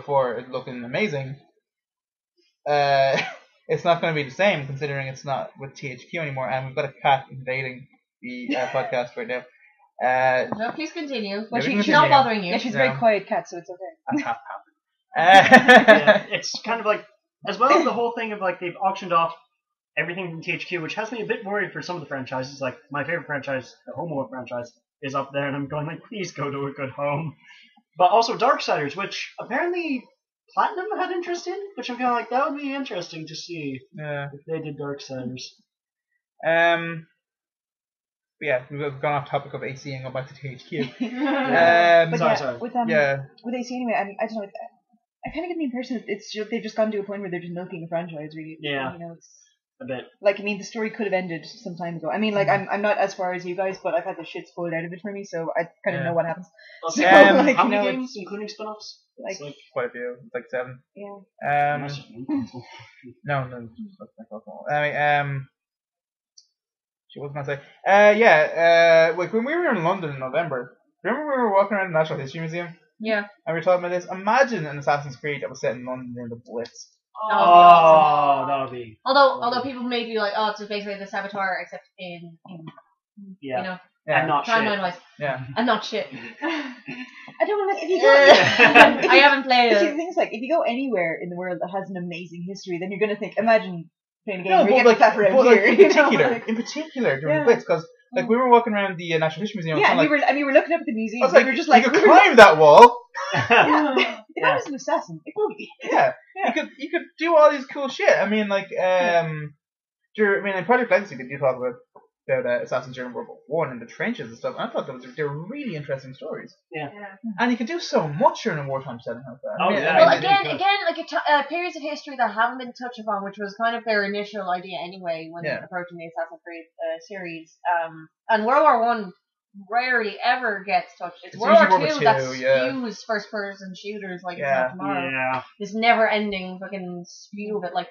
S2: 4 is looking amazing, it's not going to be the same considering it's not with THQ anymore. And we've got a cat invading the podcast right now.
S3: No, please continue.
S2: Well,
S3: She's not bothering you.
S4: Yeah, she's a very quiet cat, so it's okay.
S1: Yeah, it's kind of like, as well as the whole thing of like they've auctioned off everything from THQ, which has me a bit worried for some of the franchises. Like my favorite franchise, the Homeworld franchise, is up there, and I'm going like, please go to a good home. But also Darksiders, which apparently Platinum had interest in, which I'm kind of like, that would be interesting to see if they did Darksiders.
S2: Yeah, we've gone off topic of AC and gone back to THQ.
S4: But with AC anyway, I mean, I don't know. I kind of get the impression that it's just, they've just gotten to a point where they're just milking a franchise, really.
S1: Yeah.
S4: You know, it's
S1: a bit.
S4: Like, I mean, the story could have ended some time ago. I mean, like, I'm not as far as you guys, but I've had the shit spoiled out of it for me, so I kind of know what happens.
S1: Okay.
S4: So, like,
S1: how
S4: you know,
S1: many games, including spin-offs?
S4: Like
S2: quite a few, like 7.
S4: Yeah.
S2: No, that's my fault. I mean, what was I going to say? Like when we were in London in November, remember we were walking around the Natural History Museum?
S3: Yeah.
S2: And we were talking about this. Imagine an Assassin's Creed that was set in London during the Blitz.
S1: Oh, that would be.
S3: Although people may be like, oh, it's basically the Saboteur, except in you know,
S1: and not shit.
S3: timeline-wise.
S2: Yeah.
S3: And not shit.
S4: I don't know, like, if you go...
S3: I haven't played
S4: See,
S3: it.
S4: the thing is, like, if you go anywhere in the world that has an amazing history, then you're going to think, imagine playing a game
S2: No,
S4: where you
S2: but
S4: get that around
S2: like,
S4: here.
S2: in particular during the Blitz, because like we were walking around the Natural History Museum.
S4: Yeah,
S2: and
S4: we were looking up at the museum.
S2: I was like,
S4: we were just like,
S2: you could climb that wall.
S4: If I was an assassin, it would be.
S2: Yeah. You could do all these cool shit. I mean, like, in Project Legacy, they do talk about assassins during World War I and the trenches and stuff. And I thought they were really interesting stories.
S1: Yeah.
S2: And you could do so much during a wartime setting like that.
S3: Well, again, like periods of history that haven't been touched upon, which was kind of their initial idea anyway when approaching the Assassin's Creed series. And World War One rarely ever gets touched. It's World War II that spews first-person shooters like it's not tomorrow.
S1: Yeah.
S3: This never-ending fucking spew of it, like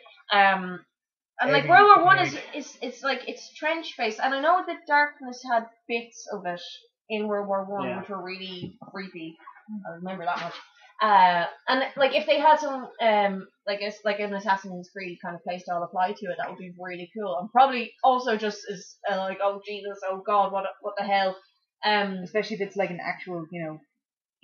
S3: and like World War One is it's like it's trench based, and I know that Darkness had bits of it in World War One which were really creepy. I remember that much. And like if they had some like an Assassin's Creed kind of playstyle apply to it, that would be really cool. And probably also just as like, oh Jesus, oh God, what the hell.
S4: Especially if it's like an actual, you know,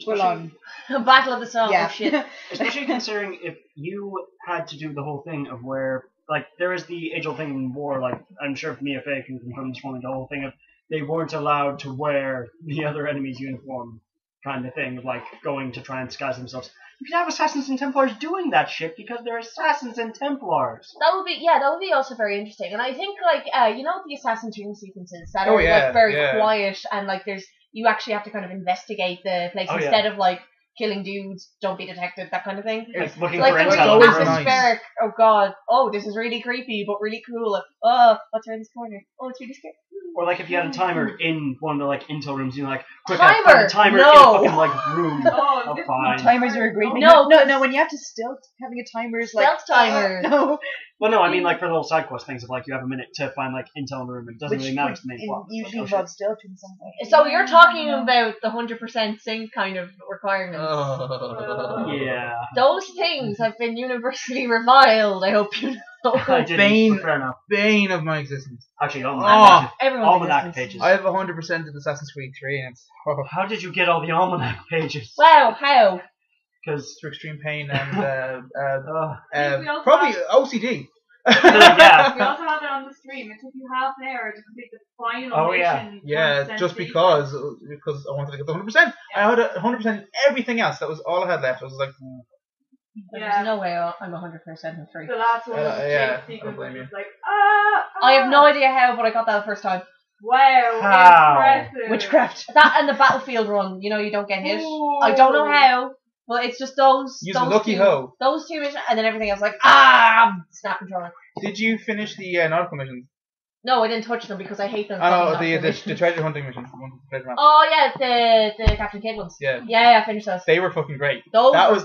S4: full on
S3: Battle of the Soul. Oh shit.
S1: Especially considering if you had to do the whole thing of where, like, there is the age-old thing in war, like, I'm sure Mia Fey can confirm this one, the whole thing of they weren't allowed to wear the other enemy's uniform kind of thing, of, like, going to try and disguise themselves. You could have Assassins and Templars doing that shit because they're Assassins and Templars.
S3: That would be also very interesting. And I think, like, you know the Assassin dream sequences that are, like, very quiet and, like, you actually have to kind of investigate the place instead of, like, killing dudes, don't be detected, that kind of thing.
S1: Like looking
S3: like
S1: for
S3: the
S1: intel.
S3: really atmospheric, oh God, oh, this is really creepy, but really cool. Like, oh, what's around this corner? Oh, it's really scary.
S1: Or like if you had a timer in one of the like intel rooms, you know, like quick
S3: timer,
S1: timer
S3: no.
S1: in a fucking like room.
S6: Oh,
S1: fine.
S4: Timers are a great thing.
S3: No,
S4: when you have to stealth, having a timer is like
S3: stealth timer.
S4: No.
S1: Well, no, I mean like for the little side quest things of like you have a minute to find like intel in the room. It doesn't really matter to the main plot.
S4: Usually involves stealth in some way.
S3: So you're talking about the 100% sync kind of requirements.
S1: Yeah.
S3: Those things have been universally reviled. I hope you know.
S2: Bane of my existence.
S1: Actually, almanac pages.
S2: I have 100% of Assassin's Creed 3, and it's
S1: How did you get all the almanac pages?
S3: Wow, how?
S1: Because
S2: through extreme pain and probably OCD.
S1: Yeah.
S6: We also have it on the stream. It took you half an hour to complete the final
S1: Oh, yeah.
S6: mission.
S2: Yeah, just because I wanted to get the 100%. I had 100% everything else. That was all I had left. I was like,
S3: There's no way I'm 100% in 3.
S6: The last one was a
S2: yeah,
S6: chase sequence where
S2: I
S6: it's
S2: blame
S6: like,
S3: I have no idea how, but I got that the first time.
S6: Wow,
S1: How?
S6: impressive.
S4: Witchcraft.
S3: That and the battlefield run, you don't get hit.
S6: Ooh.
S3: I don't know how, but it's just those.
S2: use a
S3: those
S2: lucky
S3: two,
S2: hoe.
S3: Those 2 missions, and then everything else like snap controller.
S2: Did you finish the nautical missions?
S3: No, I didn't touch them because I hate them.
S2: Oh, no,
S3: fucking
S2: the
S3: missions.
S2: treasure hunting missions. The treasure map.
S3: Oh yeah, the Captain Kidd ones.
S2: Yeah.
S3: Yeah, I finished those.
S2: They were fucking great.
S3: Those
S2: That
S3: were-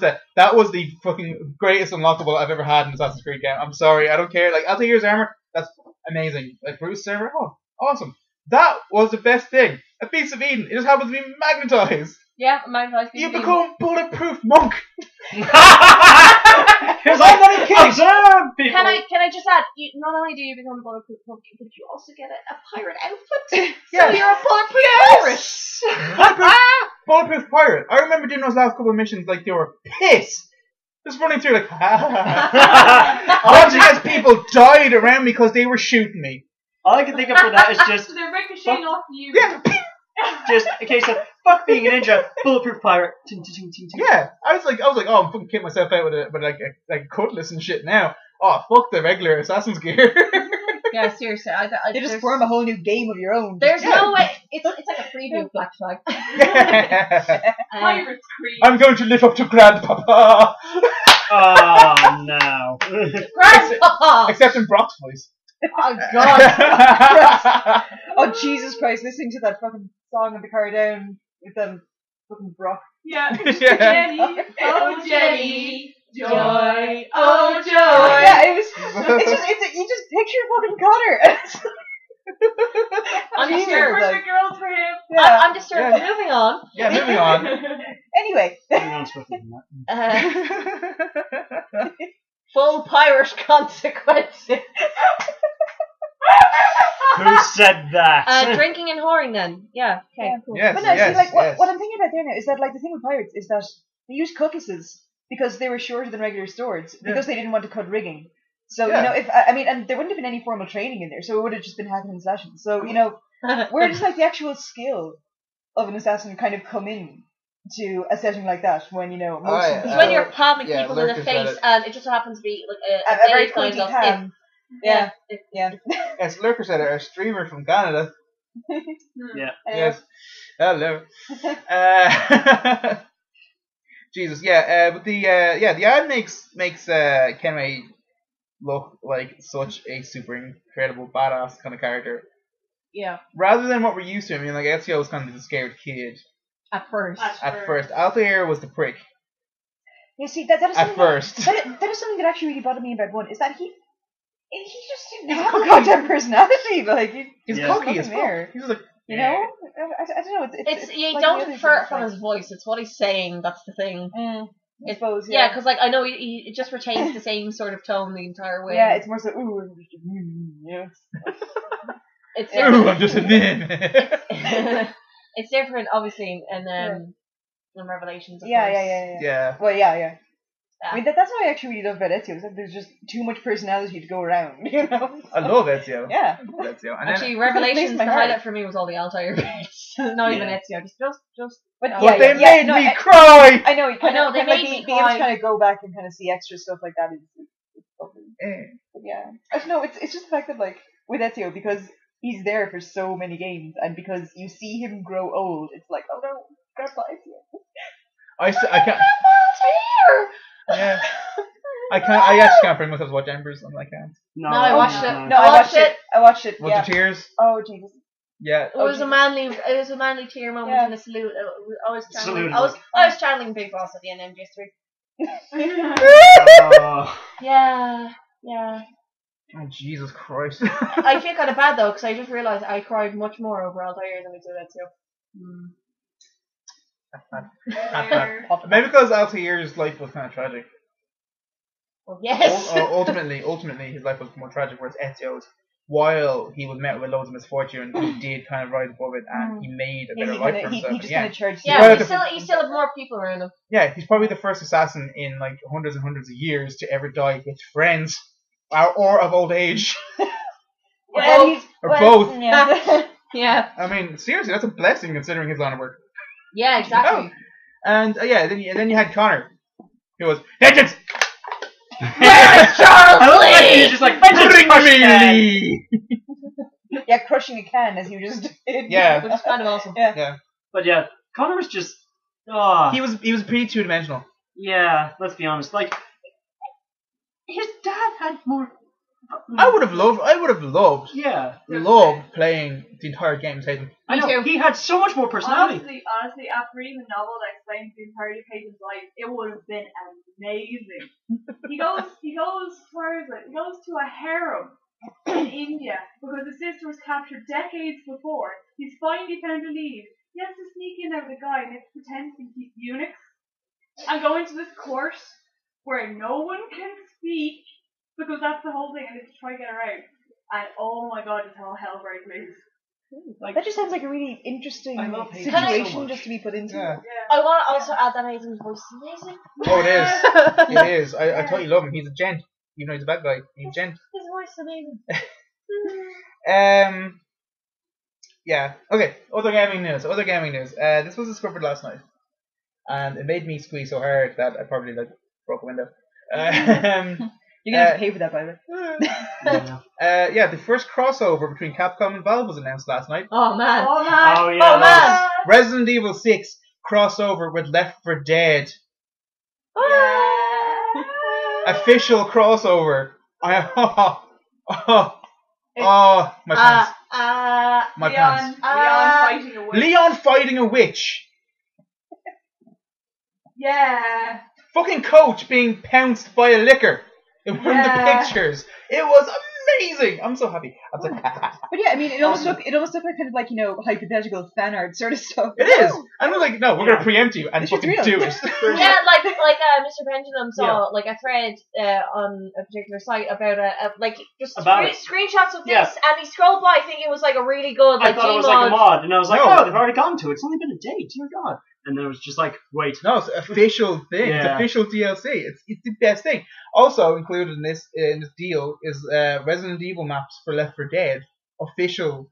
S2: was the fucking greatest unlockable I've ever had in Assassin's Creed game. I'm sorry, I don't care. Like Altair's armor, that's amazing. Like Bruce's armor, oh, awesome. That was the best thing. A piece of Eden. It just happens to be magnetized.
S3: Yeah, magnetized.
S2: You become bulletproof monk.
S1: Because I'm not kidding. People.
S3: Can I just add? Not only do you become a bulletproof monk, but you also get a pirate outfit.
S2: Yeah.
S3: So you're a bulletproof pirate.
S2: Bulletproof pirate. I remember doing those last couple of missions like they were piss. Just running through like, a bunch of people died around me because they were shooting me.
S1: All I can think of for that is just
S6: So they're ricocheting off you.
S2: Yeah,
S1: just a case of fuck being a ninja, bulletproof pirate. Ting, ting, ting, ting, ting.
S2: yeah. I was like, oh, I'm fucking kicking myself out with like a cutlass and shit now. Oh, fuck the regular assassin's gear.
S3: Yeah, seriously.
S4: They just form a whole new game of your own.
S3: There's no way. It's like a preview of Black Flag.
S6: Pirates Creed.
S2: I'm going to live up to Grandpapa.
S1: Oh no.
S3: Grandpa!
S2: Except in Brock's voice.
S3: Oh god.
S4: Oh Jesus Christ! Listening to that fucking song on the car down with them fucking Brock.
S6: Yeah.
S2: Yeah.
S6: Jenny. Oh, Jenny. Joy. Oh, joy.
S4: Yeah, it was. You just picture fucking Connor.
S3: I'm
S4: Jesus,
S3: disturbed.
S6: Perfect girls for him.
S4: Yeah.
S3: I'm disturbed.
S2: Yeah.
S3: Moving on.
S2: Yeah, moving on.
S4: Anyway.
S3: Full pirate consequences.
S1: Who said that?
S3: Drinking and whoring then. Yeah, okay,
S4: Yeah.
S3: cool.
S2: Yes,
S4: But no,
S2: yes,
S4: see, like
S2: yes.
S4: what I'm thinking about there now is that like the thing with pirates is that they used cutlasses because they were shorter than regular swords because they didn't want to cut rigging. So
S2: Yeah.
S4: if I mean, and there wouldn't have been any formal training in there, so it would have just been hacking and slashing. So where does like the actual skill of an assassin kind of come in to a setting like that when most of
S3: It's when you're palming
S2: yeah,
S3: people in the
S2: Lurker said
S3: face
S2: it.
S3: and it just happens to be like
S4: a
S3: a
S4: very
S3: day kind
S4: pointy
S3: of
S4: ham. Yeah. Yeah.
S2: Yes, Lurker said it, a streamer from Canada.
S1: Yeah.
S2: Yes. Hello. Jesus, yeah, but the ad makes Kenway look like such a super incredible badass kind of character.
S3: Yeah.
S2: Rather than what we're used to. I mean, like Ezio was kind of the scared kid
S3: At first.
S2: at first. Altair was the prick
S4: You see, that is
S2: at
S4: something
S2: first.
S4: that is something that actually really bothered me about one is that he just didn't
S2: He's
S4: have a
S2: cocky.
S4: goddamn personality. Like
S2: He's
S1: Yeah.
S2: cocky as
S4: Nothing
S2: fuck.
S4: there.
S2: He's like,
S4: I don't know.
S3: It's you
S4: like
S3: don't
S4: the others,
S3: infer it
S4: it's
S3: from
S4: like-
S3: his voice. It's what he's saying. That's the thing.
S4: I suppose.
S3: Yeah,
S4: Yeah.
S3: because like I know he just retains the same sort of tone the entire way.
S4: Yeah, it's more so. Yeah.
S3: It's
S2: ooh,
S3: different.
S2: I'm just a man.
S3: It's different, obviously, in Revelations. Of
S4: Yeah.
S3: course.
S2: Yeah.
S4: Well, yeah.
S3: Yeah.
S4: I mean, that's what I actually really love about Ezio. Is that there's just too much personality to go around.
S2: I love Ezio.
S4: Yeah.
S2: I love Ezio. And
S3: Actually,
S4: Makes
S3: Revelations,
S4: my
S3: the
S4: heart.
S3: highlight for me was all the Altair bits. Not even Ezio. Just.
S4: But
S2: but they
S4: yeah,
S2: made
S4: no,
S2: me
S4: I-
S2: cry.
S4: I know. You kind of
S3: they
S4: like
S3: made
S4: being
S3: me
S4: able to
S3: cry.
S4: kind of go back and kind of see extra stuff like that is lovely. But yeah, I don't know. It's just the fact that like with Ezio because he's there for so many games and because you see him grow old, it's like oh no, Grandpa Ezio.
S2: I can't.
S4: here.
S2: Yeah. I actually can't bring myself to watch Embers. I can't.
S1: No,
S3: I watched it.
S4: No, I watched it.
S2: Was
S4: Yeah.
S2: there tears?
S4: Oh Jesus.
S2: Yeah.
S3: It was a manly tear moment
S4: Yeah.
S3: and a salute. I was channeling.
S1: Salute.
S3: I was channeling Big Boss at the end of MGS3.
S1: Oh.
S3: Yeah.
S2: Oh, Jesus Christ.
S3: I feel kind of bad though because I just realised I cried much more over Altair than I did Ezio.
S2: Maybe because Altair's life was kind of tragic.
S3: Well, yes.
S2: Ultimately, his life was more tragic, whereas Ezio's, while he was met with loads of misfortune, he did kind of rise above it and he made a better life for himself.
S4: He just kind of charged.
S3: Yeah,
S2: Well,
S3: he still had more people around him.
S2: Yeah, he's probably the first assassin in like hundreds and hundreds of years to ever die with friends. or of old age,
S3: Well,
S2: or both.
S4: Yeah.
S3: yeah.
S2: I mean, seriously, that's a blessing considering his line of work.
S3: Yeah, exactly.
S2: No. And then you had Connor, who was vengeance.
S3: Where is Charles
S1: I love that
S3: Lee?
S1: he's just like,
S2: Bring
S1: crush
S2: me
S1: that.
S2: Lee.
S4: Yeah, crushing a can as you just did.
S2: Yeah.
S3: Which is kind of awesome.
S4: Yeah.
S1: But yeah, Connor was just.
S2: He was pretty two-dimensional.
S1: Yeah, let's be honest. Like, his dad had more.
S2: I would have loved
S1: Yeah.
S2: playing the entire game as Hayden.
S1: I know.
S3: too.
S1: He had so much more personality.
S6: Honestly, after reading the novel that explains the entirety of Hayden's life, it would have been amazing. He goes where is it? He goes to a harem in India because his sister was captured decades before. He's finally found a lead. He has to sneak in there with a guy and they pretend to be eunuchs and go into this course where no one can speak because that's the whole thing, and they have to try to get her out. And oh my god, it's all hell breaks loose.
S1: Like,
S4: That just sounds like a really interesting
S1: I love Hayden so
S4: situation
S1: much.
S4: just to be put into.
S2: Yeah.
S6: Yeah.
S3: I want to also add that Hayden's voice is amazing.
S2: Oh, it is. It is. I totally love him. He's a gent. You know, he's a bad guy. He's a gent.
S3: His voice is amazing.
S2: Yeah. Okay. Other gaming news. This was discovered last night, and it made me squeeze so hard that I probably broke a window.
S4: You're gonna have to pay for that, by the way.
S1: yeah.
S2: The first crossover between Capcom and Valve was announced last night.
S3: Oh man.
S6: Oh man.
S1: Oh, yeah.
S3: Oh man.
S2: Resident Evil 6 crossover with Left 4 Dead.
S6: Yeah.
S2: Official crossover. My pants. My pants.
S6: Leon fighting a witch.
S2: Leon fighting a witch.
S6: Yeah.
S2: Fucking Coach being pounced by a liquor in one of the
S6: Yeah.
S2: pictures. It was amazing. I'm so happy. I'm so
S4: But yeah, I mean, it almost looked like kind of like, you know, hypothetical fan art sort of stuff.
S2: It is. And we're like, no, we're gonna preempt you and
S4: This shit's
S2: fucking
S4: real.
S2: do it.
S3: Yeah, like Mr. Pendulum saw like a thread on a particular site about just
S1: About it.
S3: screenshots of this,
S1: Yeah.
S3: and he scrolled by thinking it was like a really good
S1: I thought it was like a
S3: Gmod.
S1: mod, and I was like,
S2: No.
S1: oh, they've already gone to it. It's only been a day. Dear God. And then it was just like, wait.
S2: No, it's an official thing. It's
S1: Yeah.
S2: official DLC. It's the best thing. Also included in this deal is Resident Evil maps for Left 4 Dead. Official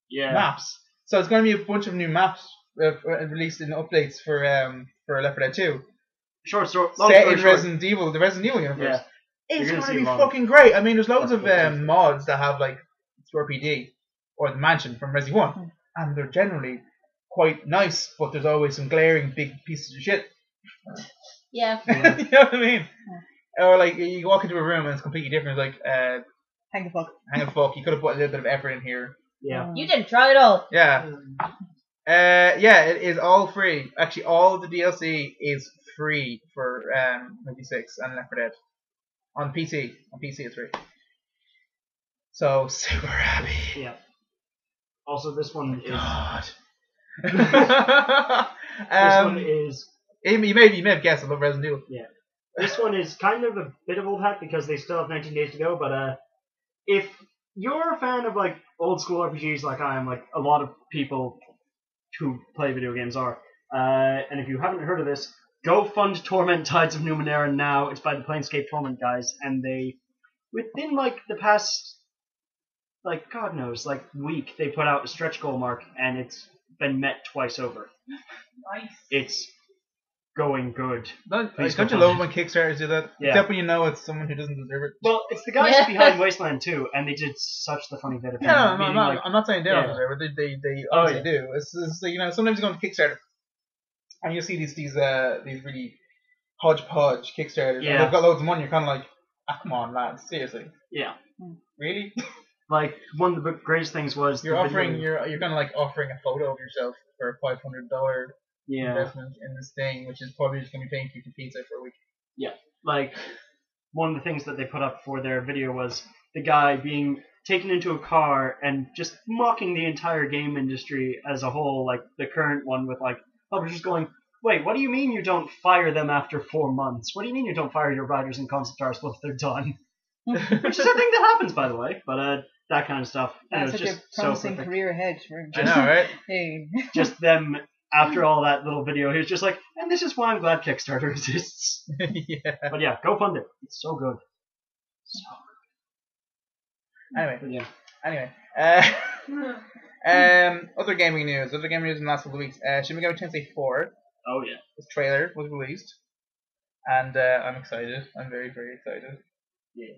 S1: Yeah.
S2: maps. So it's going to be a bunch of new maps released in updates for Left 4 Dead 2.
S1: Short story.
S2: Set in the Resident Evil universe.
S1: You're
S2: It's
S1: gonna
S2: going to
S1: see
S2: be
S1: a lot.
S2: fucking great. I mean, there's loads of
S1: That's good.
S2: mods that have like Store PD or the mansion from Resi 1, and they're generally quite nice, but there's always some glaring big pieces of shit.
S3: Yeah.
S2: You know what I mean? Or like you walk into a room and it's completely different. It's like,
S4: Hang the fuck.
S2: hang on, fuck, you could have put a little bit of effort in here.
S1: Yeah.
S3: You didn't try it all.
S2: Yeah. Yeah, it is all free. Actually, all the DLC is free for maybe 6 and Left 4 Dead on PC. On PC, it's free. So super happy.
S1: Yeah. Also, this one is.
S2: God.
S1: This one is.
S2: You may have guessed I love Resident Evil.
S1: This one is kind of a bit of old hat because they still have 19 days to go. But if you're a fan of like old school RPGs, like I am, like a lot of people who play video games are, and if you haven't heard of this, go fund Torment Tides of Numenera now. It's by the Planescape Torment guys, and they within like the past. Like, God knows, like, week, they put out a stretch goal mark, and it's been met twice over.
S6: Nice.
S1: It's going good.
S2: Don't
S1: Please
S2: you
S1: go
S2: love
S1: fund
S2: when Kickstarters do that?
S1: Yeah.
S2: Except when you know it's someone who doesn't deserve it.
S1: Well, it's the guys
S3: Yeah.
S1: behind Wasteland 2, and they did such the funny bit of
S2: No,
S1: thing,
S2: no,
S1: meaning,
S2: no,
S1: like,
S2: I'm not saying they don't
S1: yeah.
S2: deserve it. They
S1: Oh,
S2: obviously do. It's you know, sometimes you go on Kickstarter and you see these really hodgepodge Kickstarters.
S1: Yeah.
S2: And they've got loads of money. You're kind of like, come on, lads, seriously,
S1: yeah.
S2: really?
S1: Like, one of the greatest things was
S2: You're
S1: the video-
S2: you're kind of like offering a photo of yourself for a $500
S1: yeah,
S2: investment in this thing, which is probably just gonna be paying for you to pizza for a week.
S1: like, one of the things that they put up for their video was the guy being taken into a car and just mocking the entire game industry as a whole, like the current one with like publishers going, wait, what do you mean you don't fire them after 4 months? What do you mean you don't fire your writers and concept artists once they're done? Which is a thing that happens, by the way, but that kind of stuff. And it
S4: That's
S1: was
S4: such a
S1: just so
S4: promising
S1: perfect.
S4: career ahead for him.
S2: I know, right?
S4: Hey.
S1: Just them, after all that little video, he was just like, and this is why I'm glad Kickstarter exists.
S2: Yeah.
S1: But yeah, go fund it. It's so good. So
S2: Anyway.
S1: But yeah.
S2: Anyway. Other gaming news. Other gaming news in the last couple of weeks. Shin Megami Tensei 4.
S1: Oh yeah.
S2: This trailer was released. And I'm excited. I'm very, very excited.
S1: Yeah.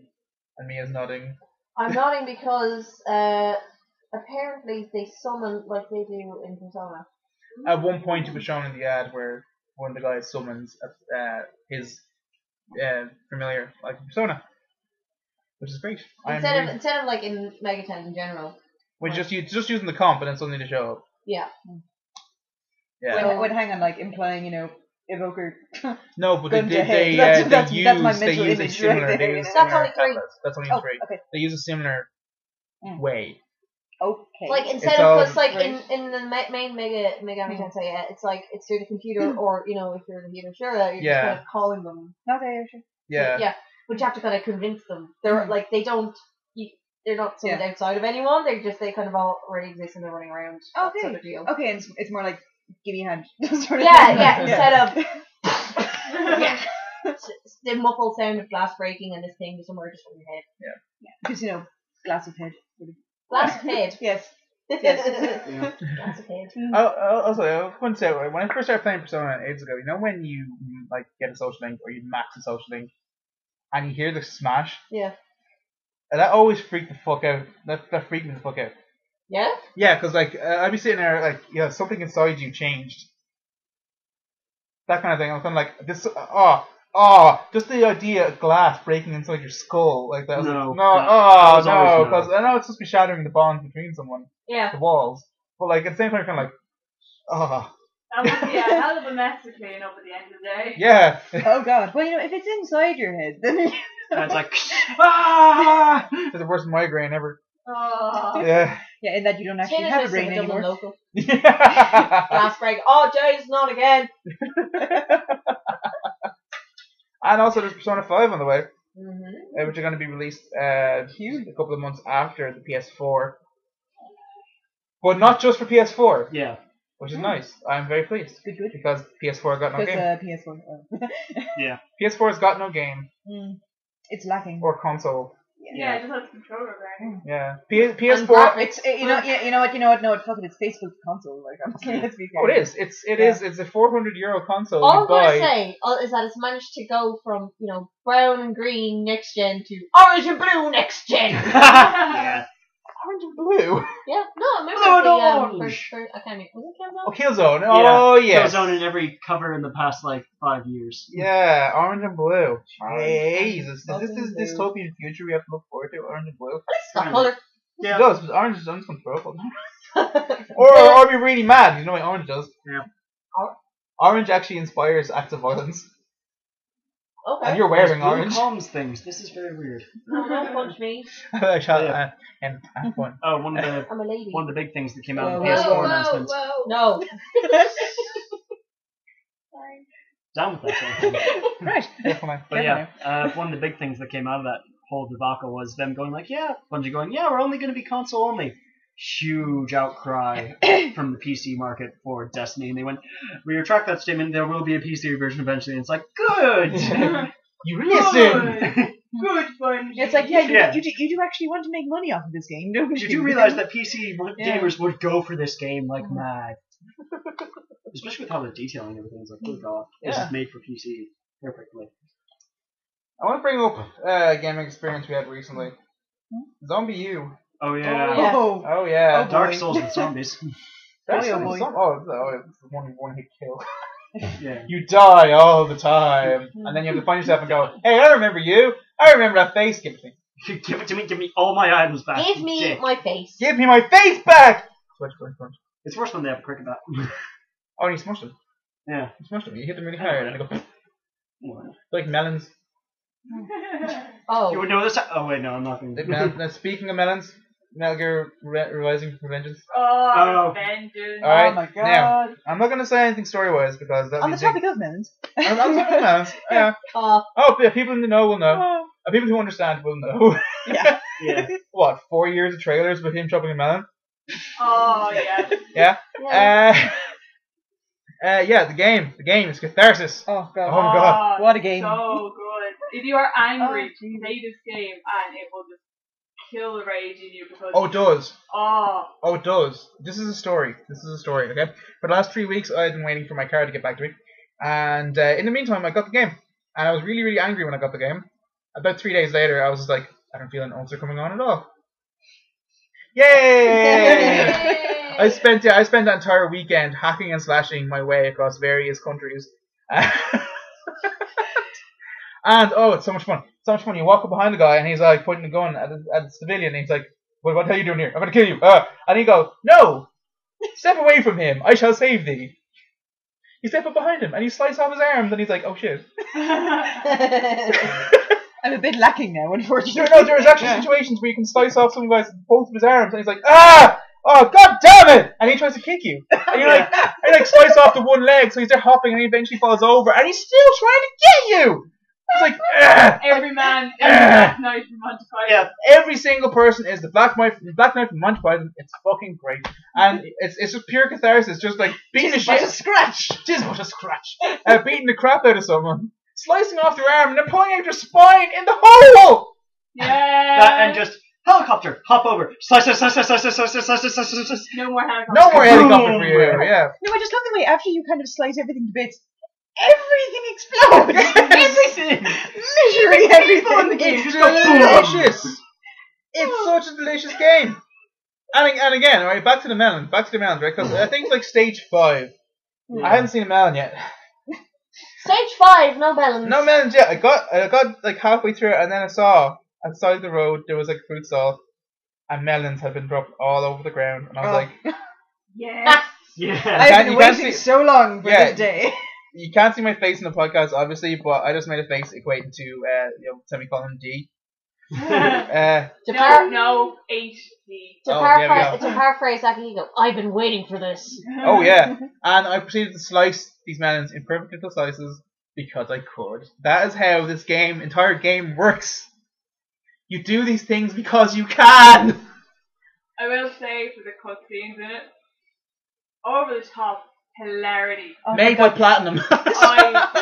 S2: And Mia's nodding.
S3: I'm nodding because apparently they summon like they do in Persona.
S2: At one point, it was shown in the ad where one of the guys summons his familiar, like Persona, which is great.
S3: Instead of like in Megaten in general.
S2: We're just using the comp and then something to show up.
S3: Yeah.
S2: Yeah.
S4: When hang on, like implying, evoker.
S2: No, but
S4: gun to
S2: they
S4: head.
S2: use
S4: my mental
S2: a
S4: image
S2: similar.
S4: right
S2: They
S4: there,
S2: use a
S3: That's
S2: similar
S3: only 3.
S2: tablets. That's only 3.
S4: Okay.
S2: They use a similar way.
S4: Okay.
S3: Like instead
S2: It's
S3: of
S2: all-
S3: because like
S4: right.
S3: in the main Megami Tensei, it's like it's through the computer or if you're the computer, sure, you're
S2: Yeah.
S3: just kind of calling them.
S4: Okay, sure.
S2: Yeah.
S3: But you have to kind of convince them. They're like they're not sort of outside of anyone. They kind of already exist and they're running around. That
S4: Okay.
S3: sort of deal.
S4: Okay, and it's more like give me a hand. Sort of
S3: Yeah,
S4: thing.
S3: yeah. Instead of the muffled sound of glass breaking and this thing just emerges from your head.
S4: Because glass of head.
S3: Glass of head.
S4: Yes.
S1: Yeah.
S3: Glass of head.
S2: Also, I want to say when I first started playing Persona ages ago, when you like get a social link or you max a social link, and you hear the smash,
S3: Yeah.
S2: that always freaked the fuck out. That freaked me the fuck out.
S3: Yeah.
S2: Yeah, because I'd be sitting there like something inside you changed. That kind of thing. I'm kind of like this. Just the idea of glass breaking inside your skull like that.
S1: No.
S2: No,
S1: That was always no.
S2: because I know it's supposed to be shattering the bond between someone,
S3: Yeah.
S2: the walls. But like at the same time, kind of like,
S6: That would be a hell of a mess to clean up at the end of the day.
S2: yeah.
S4: Oh god. Well, if it's inside your head, then
S1: And it's like
S2: It's the worst migraine ever.
S6: Oh.
S2: Yeah.
S4: yeah, in that you don't actually have a brain anymore.
S3: Local.
S2: Yeah.
S3: Glass break. Oh, jeez, not again.
S2: And also there's Persona 5 on the way,
S3: Mm-hmm.
S2: which are going to be released a couple of months after the PS4. But not just for PS4,
S1: yeah.
S2: which is nice. I'm very pleased.
S4: Good.
S2: Because PS4 got no
S4: Because
S2: game.
S4: PS4.
S1: Yeah.
S2: PS4 has got no game
S4: It's lacking.
S2: or console.
S6: Yeah, it just has a controller there.
S2: Yeah.
S3: And
S2: PS4.
S4: It's you know what? No, fuck it. It's Facebook's console. Like honestly, let's be fair.
S2: Oh, it is. It's a €400 console.
S3: All
S2: you
S3: I'm going
S2: buy.
S3: to say is that it's managed to go from, brown and green next gen to orange and blue next gen.
S1: Yeah.
S2: Orange and blue.
S3: Yeah, no, I remember
S1: Blue and
S3: the
S1: orange.
S3: first I can't remember. Was it
S2: Oh,
S3: Killzone?
S2: Killzone. Oh, yes.
S1: Killzone in every cover in the past 5 years.
S2: Yeah, orange and blue.
S4: Orange
S2: Jesus.
S4: and
S2: Is this this
S4: blue.
S2: dystopian future we have to look forward to? Orange and blue?
S3: It's got colour.
S1: Yeah.
S2: It does, because orange is uncontrollable. or be really mad. You know what orange does?
S1: Yeah.
S2: Orange actually inspires acts of violence.
S3: Okay.
S2: And you're wearing
S1: Blue
S2: orange.
S1: calms things. This is very weird.
S3: Don't punch me.
S2: I shall
S1: Yeah.
S2: and have fun.
S1: Oh, one of the
S3: I'm a lady.
S1: big things that came out of
S4: Whoa,
S1: the
S4: whoa,
S1: PS4 announcement.
S3: No.
S1: Down with that sort of thing.
S4: Right.
S2: Definitely.
S1: But yeah, one of the big things that came out of that whole debacle was them going like, Bungie going, we're only going to be console only. Huge outcry from the PC market for Destiny, and they went, we retract that statement, there will be a PC version eventually, and it's like, good!
S2: You listen!
S6: Good Bungie.
S4: It's like you do actually want to make money off of this game, don't you?
S1: Did you realize that PC gamers would go for this game like mad? Especially with how they're detailing everything, it's like, good god, this is made for PC perfectly.
S2: I want to bring up a gaming experience we had recently. Zombie U.
S1: Oh yeah.
S3: Yeah.
S2: Oh yeah.
S4: Oh,
S1: Dark
S4: boy.
S1: Souls with zombies.
S2: That's
S4: boy, oh, boy.
S2: it's one hit kill.
S1: Yeah.
S2: You die all the time, and then you have to find yourself and go, "Hey, I remember you. I remember that face. Give it to me.
S1: Give it to me, give me all my items back.
S3: Give me
S1: Dick.
S3: my face.
S2: Give me my face back." Switch.
S1: It's worse when they have a cricket bat.
S2: Oh, and you smushed them.
S1: Yeah.
S2: You smushed them. You hit them really hard, and they go like melons.
S3: Oh.
S1: You would know this. Oh wait, no, I'm not going
S2: Like
S1: to.
S2: melons. Now, speaking of melons, Metal Gear Rising for Vengeance.
S6: Oh, vengeance.
S2: All right.
S4: Oh my god.
S2: Now, I'm not going to say anything story-wise because that'll
S4: On
S2: be
S4: the topic of melons.
S2: I'm talking about melons. Yeah.
S3: Oh.
S2: Oh, yeah, people who know will know. People who understand will know.
S4: Yeah.
S1: Yeah.
S2: What? 4 years of trailers with him chopping a melon?
S6: Oh, yeah.
S2: Yeah.
S3: Yeah.
S2: Yeah. The game is catharsis.
S4: Oh god.
S2: Oh my god.
S4: What a game.
S6: So good. If you are angry, play this game and it will just kill the rage in you because.
S2: Oh, it does.
S6: Oh.
S2: Oh, it does. This is a story. Okay? For the last 3 weeks, I've been waiting for my car to get back to me. And in the meantime, I got the game. And I was really, really angry when I got the game. About 3 days later, I was just like, I don't feel an ulcer coming on at all. Yay! I spent that entire weekend hacking and slashing my way across various countries. And oh, it's so much fun. So much fun. You walk up behind the guy and he's like pointing a gun at the civilian and he's like, what the hell are you doing here? I'm going to kill you. And he goes, no! Step away from him. I shall save thee. You step up behind him and you slice off his arms and he's like, oh shit.
S4: I'm a bit lacking now, unfortunately.
S2: No, there's actually situations where you can slice off some guy's both of his arms and he's like, ah! Oh, god damn it! And he tries to kick you. And you're like, slice off the one leg so he's there hopping and he eventually falls over and he's still trying to get you! It's like,
S6: every man is the Black Knight from Monty Python.
S2: Yeah, every single person is the Black Knight from Monty Python. It's fucking great. And it's just pure catharsis, just like beating the shit.
S4: Just a scratch.
S2: Beating the crap out of someone, slicing off their arm, and then pulling out your spine in the hole!
S6: Yeah.
S1: And just helicopter, hop over, slice.
S6: No more helicopter.
S2: No more helicopter for you, yeah.
S4: No, I just love the way after you kind of slice everything to bits, everything explodes.
S1: Everything.
S4: Literally everything.
S2: It's delicious. It's such a delicious game. And again, right, back to the melons, right? Because I think it's like stage 5.
S1: Yeah.
S2: I haven't seen a melon yet.
S3: Stage 5, no melons.
S2: No melons yet. I got like halfway through it, and then I saw at the side of the road there was like a fruit stall, and melons had been dropped all over the ground, and I was like,
S6: yes.
S1: Yeah.
S4: I've been waiting so long for this day.
S2: You can't see my face in the podcast, obviously, but I just made a face equating to semicolon D.
S6: No, HD.
S3: To paraphrase that, you go, I've been waiting for this.
S2: Oh yeah, and I proceeded to slice these melons in perfect little slices because I could. That is how this entire game works. You do these things because you can.
S6: I will say for the cutscenes in it, over the top hilarity.
S2: Made by Platinum.
S4: The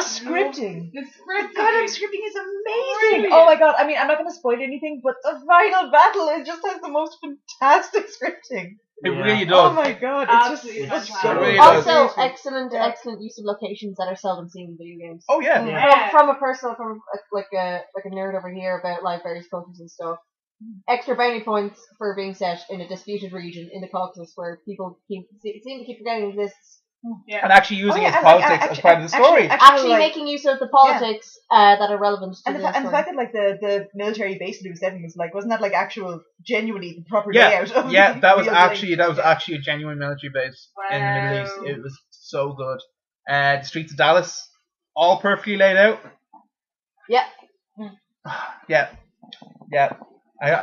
S4: scripting.
S6: The scripting.
S4: Goddamn scripting is amazing.
S6: Brilliant.
S4: Oh my god! I mean, I'm not going to spoil anything, but the final battle just has the most fantastic scripting.
S2: It really does.
S4: Oh my god!
S6: Absolutely
S4: It's
S6: fantastic.
S4: so
S2: It really
S3: Also,
S2: does.
S3: excellent use of locations that are seldom seen in video games.
S2: Oh yeah.
S6: Yeah.
S3: From a nerd over here about like various cultures and stuff. Extra bounty points for being set in a disputed region in the Caucasus where people seem to keep forgetting exists.
S6: Yeah.
S2: And actually using its
S4: and,
S2: politics as part of the story.
S3: Actually making use of the politics that are relevant to
S4: And
S3: the
S4: the
S3: story.
S4: fact that like the military base that it was setting was like, wasn't that like actual genuinely the proper
S2: Yeah,
S4: layout of
S2: yeah, that was
S4: real
S2: actually
S4: thing?
S2: a genuine military base in the Middle East. It was so good. The streets of Dallas, all perfectly laid out.
S3: Yeah.
S2: Yeah.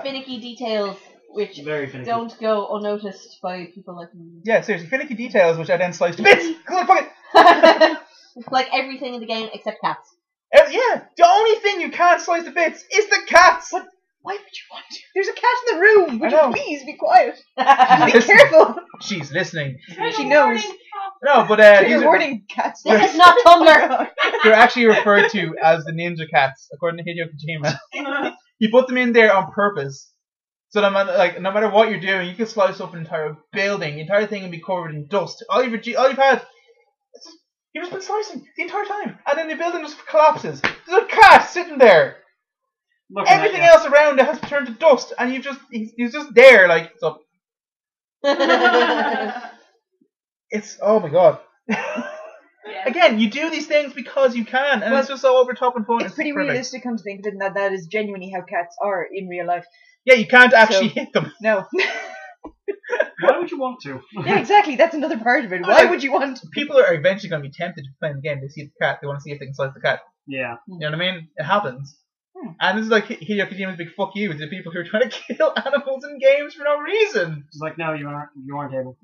S3: Finicky details which
S1: Very finicky.
S3: don't go unnoticed by people like me.
S2: Yeah, seriously, finicky details which I then sliced to bits. Come on, fuck it.
S3: Like everything in the game except cats.
S2: Yeah, the only thing you can't slice to bits is the cats.
S4: But why would you want to? There's a cat in the room. Would
S2: I know.
S4: you please be quiet? Be careful.
S2: She's listening.
S4: She knows.
S2: No, but these
S4: Trigger
S2: are,
S4: warning, cats.
S3: This is not Tumblr.
S2: they're actually referred to as the ninja cats, according to Hideo Kojima. He put them in there on purpose. So no matter what you're doing, you can slice up an entire building. The entire thing can be covered in dust. All you've had, you've just been slicing the entire time, and then the building just collapses. There's a cat sitting there. Everything else around it has turned to dust, and he's just there, like it's up. It's oh my god.
S6: Yeah.
S2: Again, you do these things because you can, and it's just so over top and fun.
S4: It's pretty
S2: perfect.
S4: realistic, come to think of it, and that is genuinely how cats are in real life.
S2: Yeah, you can't actually hit them.
S4: No.
S1: Why would you want to?
S4: Yeah, exactly. That's another part of it. Why would you want to?
S2: People are eventually going to be tempted to play the game. They see the cat. They want to see if they can slice the cat.
S1: Yeah.
S2: You know what I mean? It happens. And this is like Hideo Kojima's big fuck you to the people who are trying to kill animals in games for no reason.
S1: It's like, no, you aren't able.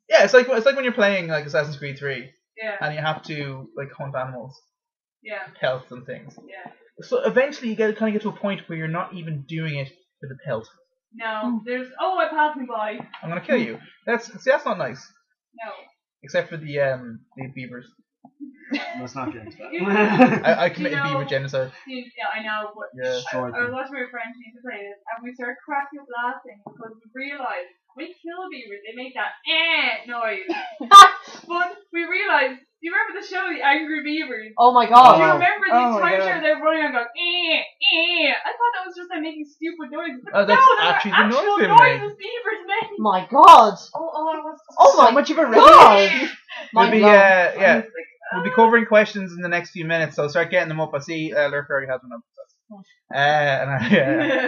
S2: Yeah, it's like when you're playing like Assassin's Creed 3
S6: Yeah.
S2: and you have to like hunt animals,
S6: Yeah.
S2: pelts and things.
S6: Yeah.
S2: So eventually you get to a point where you're not even doing it for the pelt.
S6: No. There's I passed me by.
S2: I'm gonna kill you. That's not nice.
S6: No.
S2: Except for the beavers.
S1: Let's not get into that.
S2: I committed B with genocide.
S6: Yeah, I know, but
S2: Yeah.
S1: Destroyed
S6: I was
S1: them.
S6: watching my friends used to play this, and we started cracking up laughing because we realised when kill beavers, they make that noise. But we realised, do you remember the show, The Angry Beavers?
S3: Oh my
S6: Do you
S3: god.
S6: remember
S4: Oh
S6: these
S4: my
S6: times
S4: God.
S6: where they're running and going, I thought that was just them making stupid noises. But
S2: Oh, that's
S6: no, they're
S2: actually the noise
S6: actual
S2: they make.
S6: noises beavers make.
S3: My god.
S6: Oh, it was
S3: Oh
S4: So
S3: my
S4: much of a
S3: god.
S4: relief.
S3: My
S2: We'll be,
S3: god.
S2: yeah. We'll be covering questions in the next few minutes, so start getting them up. I see Lurker already has one up. And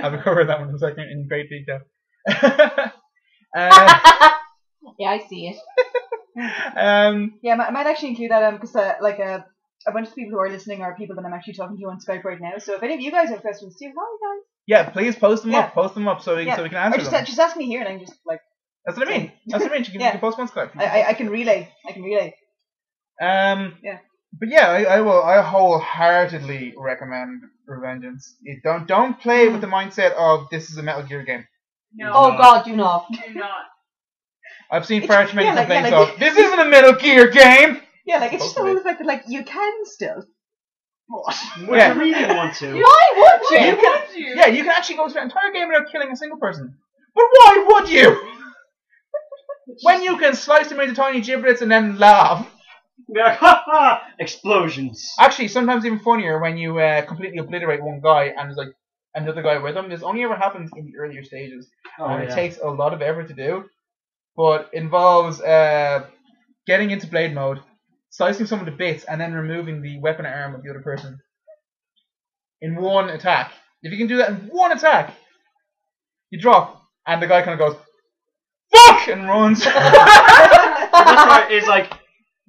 S2: I'll be covering that one in a second in great detail.
S3: Yeah, I see it.
S4: Yeah, I might actually include that because like a bunch of people who are listening are people that I'm actually talking to on Skype right now. So if any of you guys have questions too, hi guys.
S2: yeah, please post them
S4: Yeah.
S2: up. Post them up so we can
S4: Or
S2: answer
S4: just,
S2: them.
S4: just ask me here and I can just like
S2: That's what I mean. That's what I mean. You can post one Skype.
S4: I can relay. Yeah.
S2: But yeah, I wholeheartedly recommend Revengeance. Don't play with the mindset of this is a Metal Gear game.
S6: No,
S3: Oh god, do not.
S6: do not.
S2: I've seen
S4: It's-
S2: far too many
S4: yeah, like-
S2: complaints
S4: yeah, like-
S2: of this isn't a Metal Gear game.
S4: Yeah, like it's just the
S2: Hopefully.
S4: whole fact that like you can still. What?
S1: Would
S2: Yeah.
S1: you really want to?
S3: Why would you?
S2: You can,
S6: Would you?
S2: yeah, you can actually go through the entire game without killing a single person. But why would you? When you can slice them into tiny giblets and then laugh.
S1: Yeah, ha ha! Explosions.
S2: Actually, sometimes even funnier when you completely obliterate one guy and there's like another guy with him. This only ever happens in the earlier stages.
S1: Oh,
S2: And it
S1: yeah.
S2: takes a lot of effort to do. But involves getting into blade mode, slicing someone to bits, and then removing the weapon arm of the other person. In one attack. If you can do that in one attack, you drop, and the guy kind of goes, "Fuck!" and runs.
S1: The best part is like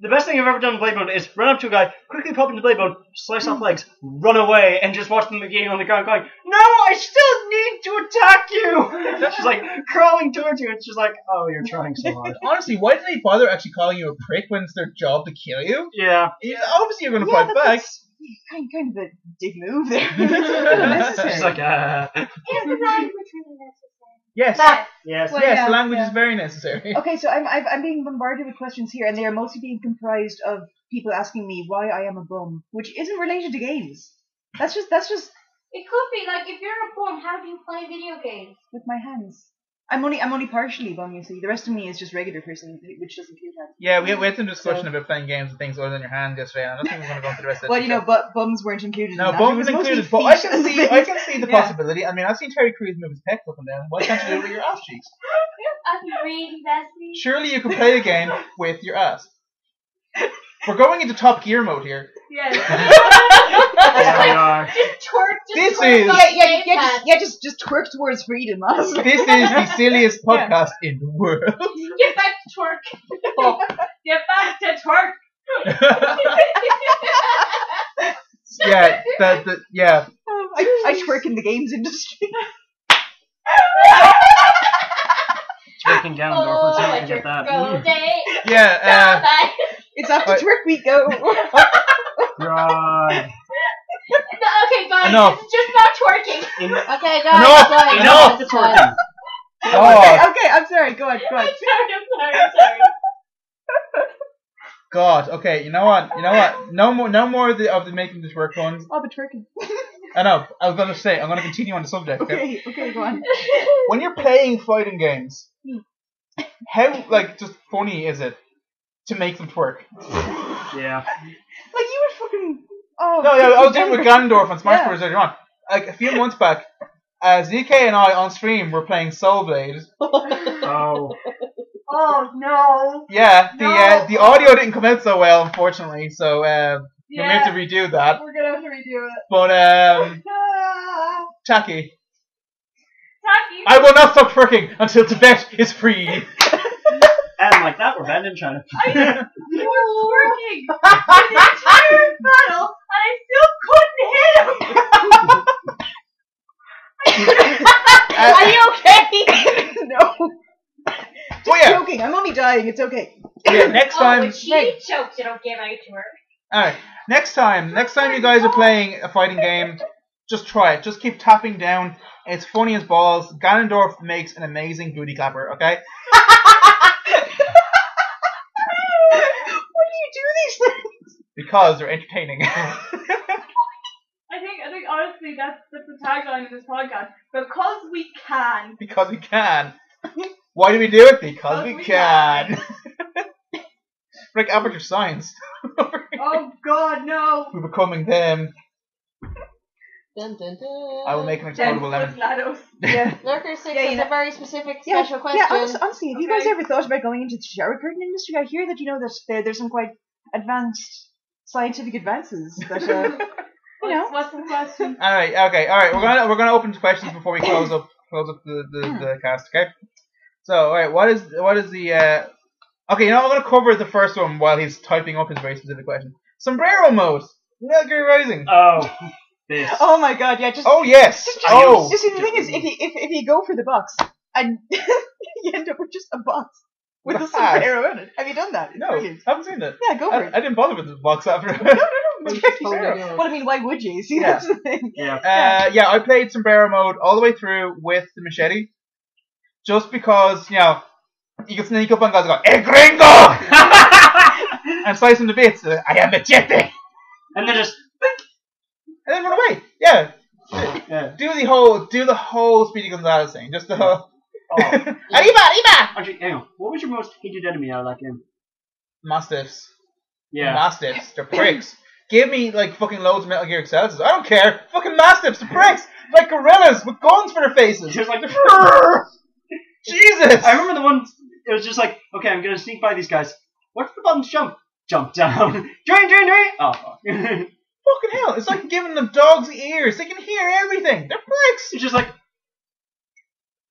S1: the best thing I've ever done in blade mode is run up to a guy, quickly pop into blade mode, slice off legs, run away, and just watch them again on the ground going, "No, I still need to attack you." She's like crawling towards you, and she's like, "Oh, you're trying so hard."
S2: Honestly, why do they bother actually calling you a prick when it's their job to kill you?
S1: Yeah.
S2: Obviously, you're going to fight back.
S4: That's kind of a dick move there. That's a bit unnecessary.
S1: She's like,
S5: Is the language really necessary?
S2: Yes,
S1: yes.
S4: Well,
S2: yes,
S4: yeah,
S2: the language
S4: yeah.
S2: is very necessary.
S4: Okay, so I'm being bombarded with questions here, and they are mostly being comprised of people asking me why I am a bum, which isn't related to games. That's just
S5: It could be like if you're a bum, how do you play video games?
S4: with my hands. I'm only partially bum, you see. The rest of me is just regular person, which doesn't include hands.
S2: Yeah, we had some discussion
S4: So-
S2: about playing games with things other than your hand yesterday, and I don't think we're going to go into the rest of
S4: Well,
S2: it.
S4: you know, but bums weren't included.
S2: No,
S4: in that.
S2: bums
S4: It was mostly
S2: included, but I
S4: feet
S2: can
S4: and
S2: see
S4: things.
S2: I can see the
S4: Yeah.
S2: possibility. I mean, I've seen Terry Crews move his pecs up and down. Why can't you do it with your ass cheeks?
S5: I can really bestie.
S2: Surely you can play a game with your ass. We're going into Top Gear mode here.
S6: Yes.
S1: Yeah, we are.
S5: Just twerk.
S2: This
S5: twerk
S2: is-
S5: on the gamepad.
S4: Just twerk towards freedom, honestly.
S2: This is the silliest podcast in the world.
S5: Get back to twerk.
S6: Get back to twerk.
S2: Yeah, yeah.
S4: I twerk in the games industry.
S1: Twerking down
S5: Oh,
S1: so you
S5: my
S1: can get that.
S5: go day.
S2: Yeah,
S4: It's after
S2: Right.
S4: twerk week, go.
S1: Right.
S5: Okay, guys,
S2: Enough.
S5: this is just not twerking.
S3: Okay, guys.
S2: Enough!
S3: guys,
S1: Enough
S3: guys,
S1: to twerking.
S2: God,
S4: Okay, I'm sorry. Go on.
S5: I'm sorry.
S2: God. Okay, you know what? No more of the making this work ones.
S4: Oh, but twerking.
S2: I know. I was gonna say. I'm gonna continue on the subject. Okay?
S4: Okay, go on.
S2: When you're playing fighting games, how just funny is it to make them twerk?
S1: Yeah.
S4: Like you were fucking. Oh.
S2: No, yeah, I was doing it with Ganondorf on Smash
S4: Yeah.
S2: Bros. Earlier on. Like a few months back, ZK and I on stream were playing Soul Blade.
S1: Oh.
S6: Oh no.
S2: Yeah,
S6: No.
S2: the audio didn't come out so well, unfortunately. So we may have to
S6: Yeah.
S2: redo that.
S6: We're gonna have to redo it.
S2: But
S6: Ah.
S2: Taki,
S6: Taki.
S2: I will not stop twerking until Tibet is free.
S1: And like that, we're banned in China.
S6: You were twerking the entire battle, and I still couldn't hit him.
S3: Are you okay?
S4: No.
S2: Well, yeah,
S4: Joking. I'm only dying. It's okay.
S2: yeah. Next
S5: Oh,
S2: time,
S5: when she chokes, it'll give out to her.
S2: alright. Next time you guys are playing a fighting game, just try it. Just keep tapping down. It's funny as balls. Ganondorf makes an amazing booty clapper. Okay.
S4: Why do you do these things?
S2: Because they're entertaining.
S6: I think honestly that's the tagline of this podcast. Because we can.
S2: Because we can. Why do we do it? Because we can. Like amateur science.
S6: Oh God, no.
S2: We're becoming them.
S3: Dun, dun, dun.
S2: I will make an explodable lemon.
S4: Yeah.
S3: Lurker 6
S4: Yeah,
S3: has
S4: you know-
S3: a very specific
S4: Yeah,
S3: special question.
S4: honestly, have you guys ever thought about going into the shower curtain industry? I hear that there's some quite advanced scientific advances that you know.
S6: What's the question?
S2: Alright, okay, alright. We're gonna open to questions before we close up the cast, okay? So, alright, what is the okay, you know, I'm gonna cover the first one while he's typing up his very specific question. Sombrero mode. Metal Gear Rising.
S1: Oh, this.
S4: Oh my god, yeah, just
S2: Oh yes. Oh.
S4: you see the thing is if you go for the box and you end up with just a box with a sombrero in it. Have you done that? It's
S2: No,
S4: brilliant.
S2: I haven't seen that.
S4: Yeah, go for it.
S2: I didn't bother with the box after.
S4: No.
S3: Well,
S4: Well, I mean, why would you? See,
S2: Yeah.
S4: that's the thing.
S1: Yeah.
S2: Yeah, I played Sombrero mode all the way through with the machete, just because you know you can sneak up on guys and go, "Hey, gringo!" and slice them to bits. I am machete,
S1: And then just.
S2: and then run away. Yeah,
S1: Yeah.
S2: do the whole Speedy Gonzales thing, just the whole.
S1: Oh.
S2: Arriba!
S1: Actually, hang on. What was your most hated enemy out of that game?
S2: Mastiffs.
S1: Yeah.
S2: Mastiffs. They're pricks. Give me like fucking loads of Metal Gear Excelsis. I don't care. Fucking Mastiffs. They're pricks. Like gorillas with guns for their faces.
S1: Just like
S2: Jesus.
S1: I remember the one. It was just like, okay, I'm gonna sneak by these guys. What's the button to jump? Jump down. Drain. Oh fuck.
S2: Fucking hell. It's like giving them dog's ears. They can hear everything. They're pricks.
S1: It's just like,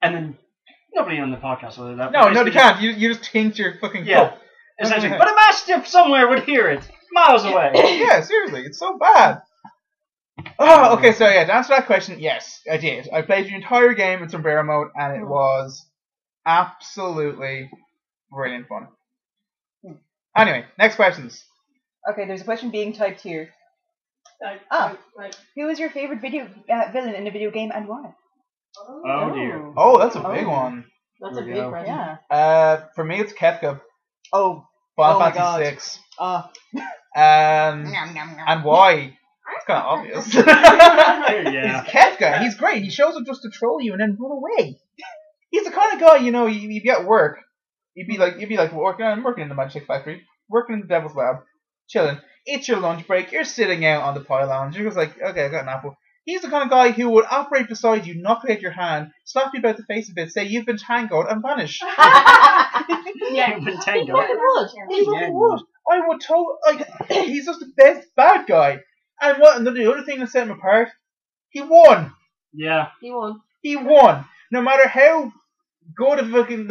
S1: and then nobody on the podcast will do that.
S2: No, they can't. You just tinked your fucking cup.
S1: Essentially, but a mastiff somewhere would hear it miles away.
S2: Yeah, seriously. It's so bad. Oh, okay, so yeah, to answer that question, yes, I did. I played the entire game in Sombrero mode, and it was absolutely brilliant fun. Anyway, next questions.
S4: Okay, there's a question being typed here. Who is your favorite video villain in a video game and why?
S1: Oh dear.
S2: Oh, that's a big one.
S3: That's a
S1: There we
S3: big
S1: go.
S3: question.
S4: Yeah.
S2: For me, it's Kefka.
S4: Oh.
S2: Final
S4: Oh my
S2: Fantasy
S4: God.
S2: VI. And why? It's kind of obvious.
S1: Yeah.
S2: He's Kefka. He's great. He shows up just to troll you and then run away. He's the kind of guy, you know, you'd be at work. You'd be like I'm working in the Magic Factory, working in the Devil's Lab, chilling. It's your lunch break. You're sitting out on the pylon. You're just like, okay, I got an apple. He's the kind of guy who would operate beside you, knock out your hand, slap you about the face a bit, say you've been tangled, and vanish.
S1: Yeah, you've been tangled.
S2: He fucking would. I would he's just the best bad guy. And the other thing that set him apart, he won.
S1: Yeah.
S3: He won.
S2: He won. No matter how good of fucking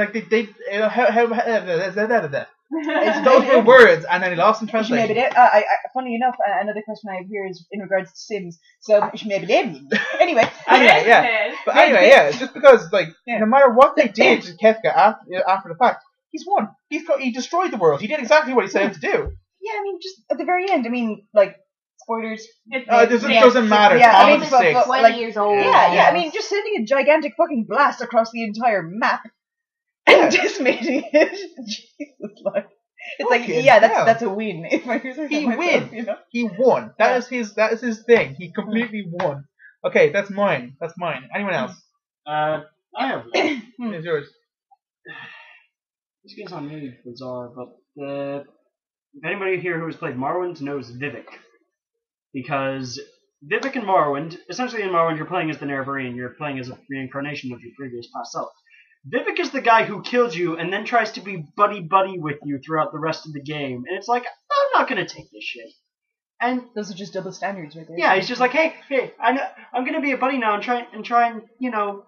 S2: those were words, and then he lost in translation.
S4: Funny enough, another question I have here is in regards to Sims. So anyway.
S2: Anyway, yeah. But anyway, yeah. Just because, no matter what they did to Kefka after the fact, he's won. He destroyed the world. He did exactly what he set out to do.
S4: Yeah, I mean, just at the very end. I mean, spoilers.
S2: It doesn't matter.
S4: Yeah, I mean,
S2: it's
S4: but
S3: 20 years old.
S4: Yeah. I mean, just sending a gigantic fucking blast across the entire map and decimating it. Jesus, it's that's a win. If I hear
S2: He
S4: myself,
S2: win.
S4: You know?
S2: He won. That is his thing. He completely won. Okay, that's mine. Anyone else?
S1: I have.
S2: It's yours.
S1: This game's not really bizarre, but if anybody here who has played Morrowind knows Vivek. Because Vivek and Morrowind, essentially in Morrowind you're playing as the Nerevarine, you're playing as a reincarnation of your previous past self. Vivek is the guy who killed you and then tries to be buddy-buddy with you throughout the rest of the game. And it's like, I'm not going to take this shit. And
S4: those are just double standards right there.
S1: Yeah, he's just like, hey, I'm going to be a buddy now and try and, you know,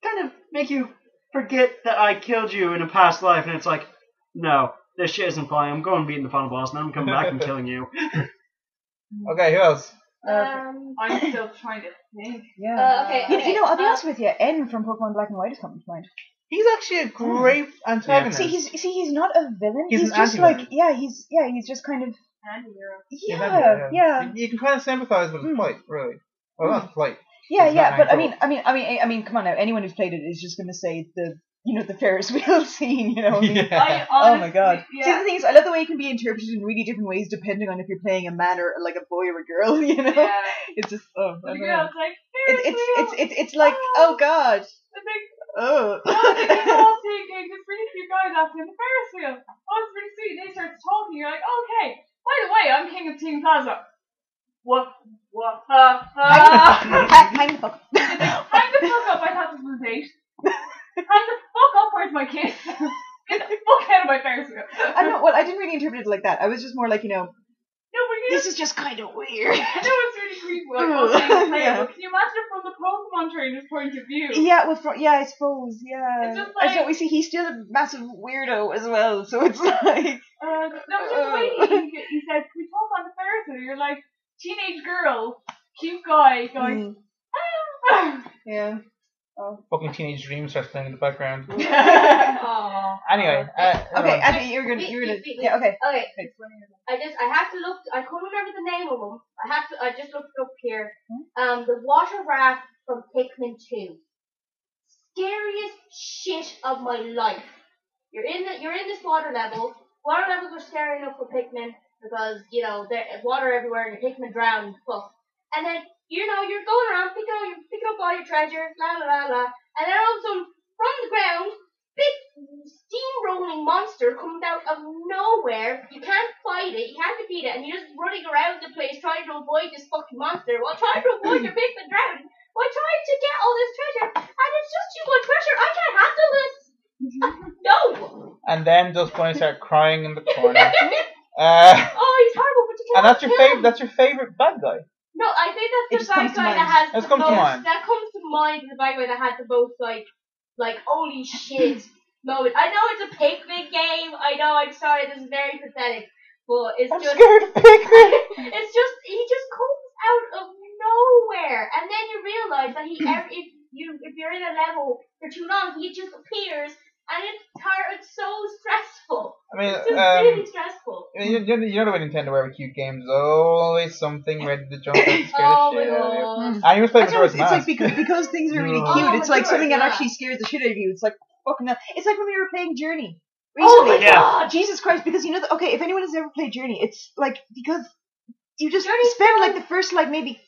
S1: kind of make you forget that I killed you in a past life. And it's like, no, this shit isn't flying. I'm going beating the final boss and I'm coming back and killing you.
S2: Okay, who else?
S6: I'm still trying to think.
S4: Yeah.
S5: Okay.
S4: You know, I'll be honest with you. N from Pokemon Black and White is coming to mind.
S2: He's actually a great antagonist.
S4: See, he's not a villain.
S2: He's
S4: He's
S2: an
S4: just
S2: anti-villain.
S4: he's just kind of.
S6: Anti-hero.
S4: Yeah.
S2: You can kind of sympathize with his plight, really. Well, not plight.
S4: Yeah,
S2: It's
S4: yeah,
S2: not
S4: but
S2: Hank
S4: I mean, come on now. Anyone who's played it is just going to say the the Ferris wheel scene. You know what I mean?
S2: Yeah.
S4: Oh my god.
S6: Yeah.
S4: See, the thing is, I love the way it can be interpreted in really different ways depending on if you're playing a man or like a boy or a girl. You know,
S6: Yeah.
S4: it's just I
S6: The
S4: don't know.
S6: girl's like, Ferris wheel.
S4: It's like oh god.
S6: It's like,
S4: Oh.
S6: oh, they all thinking this really cute guy that's in the Ferris wheel. Oh, it's really sweet. They start talking. You're like, okay. By the way, I'm king of Team Plaza. What?
S4: Hang the fuck up.
S6: Hang the fuck up. I thought this was a date. Hang the fuck up. Where's my kiss? Get the fuck out of my Ferris wheel.
S4: I didn't really interpret it like that. I was just more like,
S6: No, but
S4: this is just kind of weird.
S6: I know it's really creepy. Like, okay,
S4: Yeah.
S6: but can you imagine it from the Pokemon trainer's point of view?
S4: Yeah, I suppose, yeah.
S6: It's just
S4: I
S6: like-
S4: don't we see he's still a massive weirdo as well, so it's like
S6: No, but just the way he said, can we talk on the Ferris wheel? You're like, teenage girl, cute guy, going,
S4: yeah.
S2: Fucking Teenage Dream starts playing in the background.
S6: Aww.
S2: Anyway,
S4: Okay, Abby, you're gonna yeah, okay.
S5: Okay. I have to look. I couldn't remember the name of them. I just looked it up here. The water raft from Pikmin 2. Scariest shit of my life. You're in this water level. Water levels are scary enough for Pikmin because there's water everywhere and your Pikmin drown. And then you're going around picking up all your treasure, la la la la, and then all of a sudden from the ground, big steamrolling monster comes out of nowhere. You can't fight it, you can't defeat it, and you're just running around the place trying to avoid this fucking monster while trying to avoid your Pikmin drowning, while trying to get all this treasure, and it's just too much pressure. I can't handle this. No.
S2: and then does Bunny start crying in the corner.
S5: Oh, he's horrible, but you
S2: And
S5: can't
S2: that's your
S5: kill
S2: favorite.
S5: him.
S2: That's your favorite bad guy.
S5: No, I think
S4: It
S5: that's
S4: just
S5: the bad
S4: comes to
S5: guy
S4: mind.
S5: that has
S2: That's
S5: the
S2: come to
S5: most.
S2: mind.
S5: That comes to mind. The bad guy that had the most like holy shit moment. I know it's a Pikmin game. I know. I'm sorry. This is very pathetic, but it's
S2: I'm
S5: just.
S2: scared of Pikmin.
S5: It's just he just comes out of nowhere, and then you realize that if you're in a level for too long, he just appears. And it's so stressful.
S2: I mean,
S5: It's just really stressful.
S2: you know the way Nintendo were with cute games. Always something ready to jump out and scare
S5: Oh
S2: the
S5: my
S2: shit out of you.
S5: god.
S2: I even played
S4: I don't know,
S2: Majora's
S4: it's like
S2: Mask.
S4: because things are really
S2: Oh,
S4: cute. It's like
S5: Majora's,
S4: something that
S5: yeah.
S4: actually scares the shit out of you. It's like fucking hell. It's like when we were playing Journey
S5: Oh my
S4: recently.
S1: Yeah.
S5: god.
S4: Jesus Christ! Because okay, if anyone has ever played Journey, it's like because you just
S5: Journey's
S4: spend
S5: fun.
S4: like the first maybe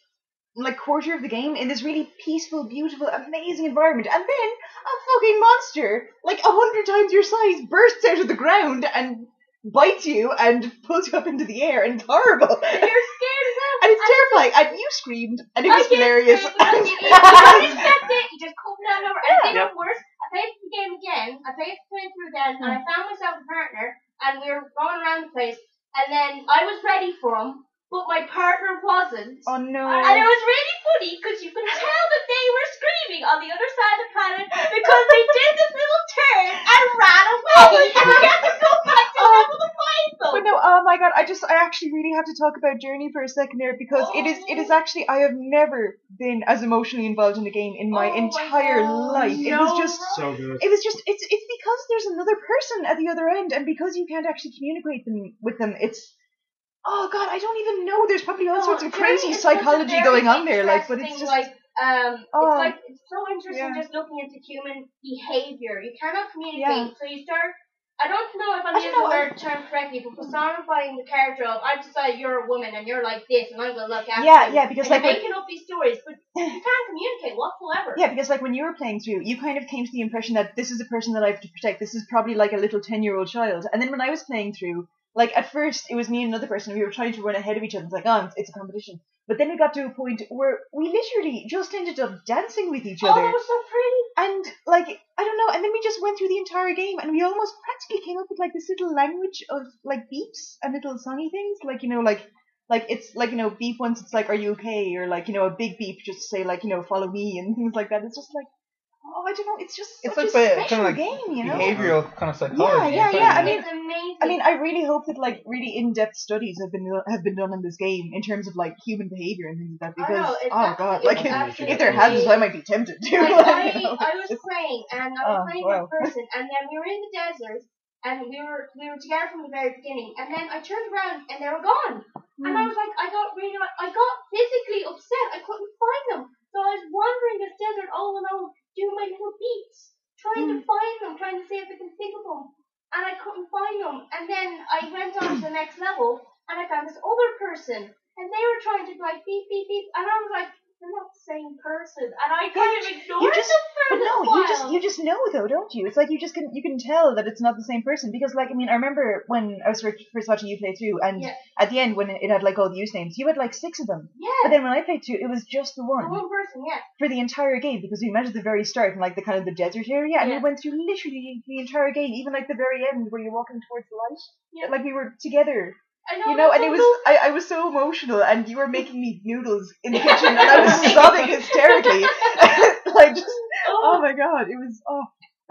S4: quarter of the game in this really peaceful, beautiful, amazing environment, and then a fucking monster 100 times your size bursts out of the ground and bites you and pulls you up into the air, and it's horrible.
S5: And you're scared as hell.
S4: And it's terrifying. And you screamed, and it was
S5: I did
S4: hilarious.
S5: scream because you don't expect it. You just come down over. And I think
S1: Yep.
S5: what's worse, I played the game again. I played through again, and I found myself a partner, and we were going around the place. And then I was ready for him, but my partner wasn't.
S4: Oh no.
S5: And it was really funny because you could tell that they were screaming on the other side of the planet because they did this little turn and ran away, and we had to go back to level to find them.
S4: But no, oh my god, I actually really have to talk about Journey for a second there, because it is actually, I have never been as emotionally involved in a game in my entire life. It was just
S1: So good.
S4: it's because there's another person at the other end, and because you can't actually communicate with them, it's oh god, I don't even know. There's probably all sorts of crazy psychology going on there, but it's just
S5: it's so interesting
S4: yeah.
S5: just looking into human behavior. You cannot communicate,
S4: Yeah.
S5: so you start. I don't know if I'm
S4: I
S5: using
S4: don't
S5: the
S4: know,
S5: word term correctly, but personifying the character of I've decided you're a woman and you're like this, and I'm gonna look after you.
S4: yeah, because
S5: and
S4: like
S5: you're making up these stories, but you can't communicate whatsoever.
S4: yeah, because when you were playing through, you kind of came to the impression that this is a person that I have to protect. This is probably like a little 10-year-old child. And then when I was playing through, at first it was me and another person, and we were trying to run ahead of each other. It's like, oh, it's a competition. But then we got to a point where we literally just ended up dancing with each
S5: Oh,
S4: other.
S5: that was so pretty.
S4: And I don't know, and then we just went through the entire game, and we almost practically came up with this little language of beeps and little songy things, it's beep once it's are you okay, or a big beep just to say follow me and things like that. It's just oh, I don't know, it's just such a special game,
S2: behavioral kind of psychology.
S4: Yeah.
S5: It's amazing.
S4: I really hope that really in-depth studies have been done in this game in terms of human behavior and things like that, because if there hasn't, I might be tempted to.
S5: I was playing, and I was playing with a person, and then we were in the desert, and we were together from the very beginning, and then I turned around and they were gone, and I was I got physically upset. I couldn't find them, so I was wandering this desert all alone, doing my little beats, trying to find them, trying to see if I can think of them. And I couldn't find them. And then I went on to the next level, and I found this other person, and they were trying to like beep, beep, beep. And I was like, they're not the same person. And I kind of ignored them for a little while.
S4: you just know though, don't you? It's like you can tell that it's not the same person because like I mean I remember when I was first watching you play through and at the end when it had like all the usernames, you had like 6 of them.
S5: Yeah.
S4: But then when I played through, it was just the one.
S5: The one person, yeah.
S4: For the entire game because we met at the very start in like the kind of the desert area and we went through literally the entire game, even like the very end where you're walking towards the light.
S5: Yeah.
S4: Like we were together.
S5: I know,
S4: You know, and it was I was so emotional, and you were making me noodles in the kitchen, and I was sobbing hysterically, like just oh my god, it was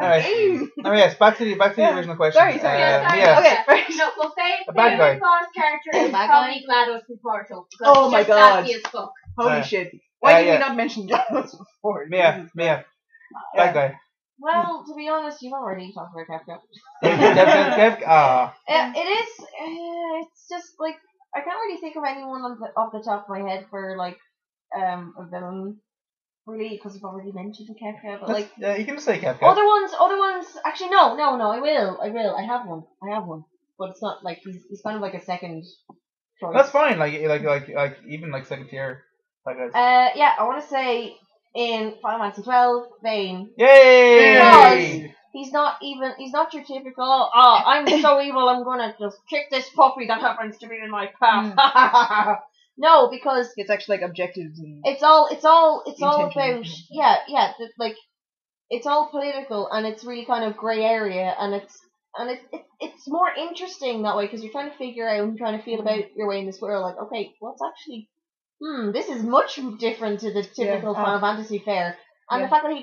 S2: Alright. Yes, back to the original question.
S4: Sorry.
S2: Yeah.
S4: Okay.
S5: No, well,
S2: A bad guy.
S5: favorite flawless character is
S3: Bad
S5: probably GLaDOS from Portal.
S4: Oh my god.
S5: Sassy as fuck.
S4: Holy shit! Why did we not mention GLaDOS before?
S2: Mia. Bad guy.
S3: Well, to be honest, you've already talked about Kafka. It is. It's just like I can't really think of anyone off the top of my head for like a villain, really, because you've already mentioned Kafka. But like,
S2: you can just say Kafka.
S3: other ones. Actually, no. I will. I have one, but it's not like he's kind of like a second choice.
S2: That's fine. Like even like second tier. Like
S3: Yeah, I want to say in Final Fantasy 12, Vayne.
S2: Yay!
S3: He's not your typical, I'm so evil, I'm gonna just kick this puppy that happens to be in my path. No, because
S4: it's actually like objectives and
S3: it's all about, like, it's all political and it's really kind of grey area and it's more interesting that way because you're trying to figure out and trying to feel about your way in this world, like, okay, what's actually, this is much different to the typical Final Fantasy fare. And the fact that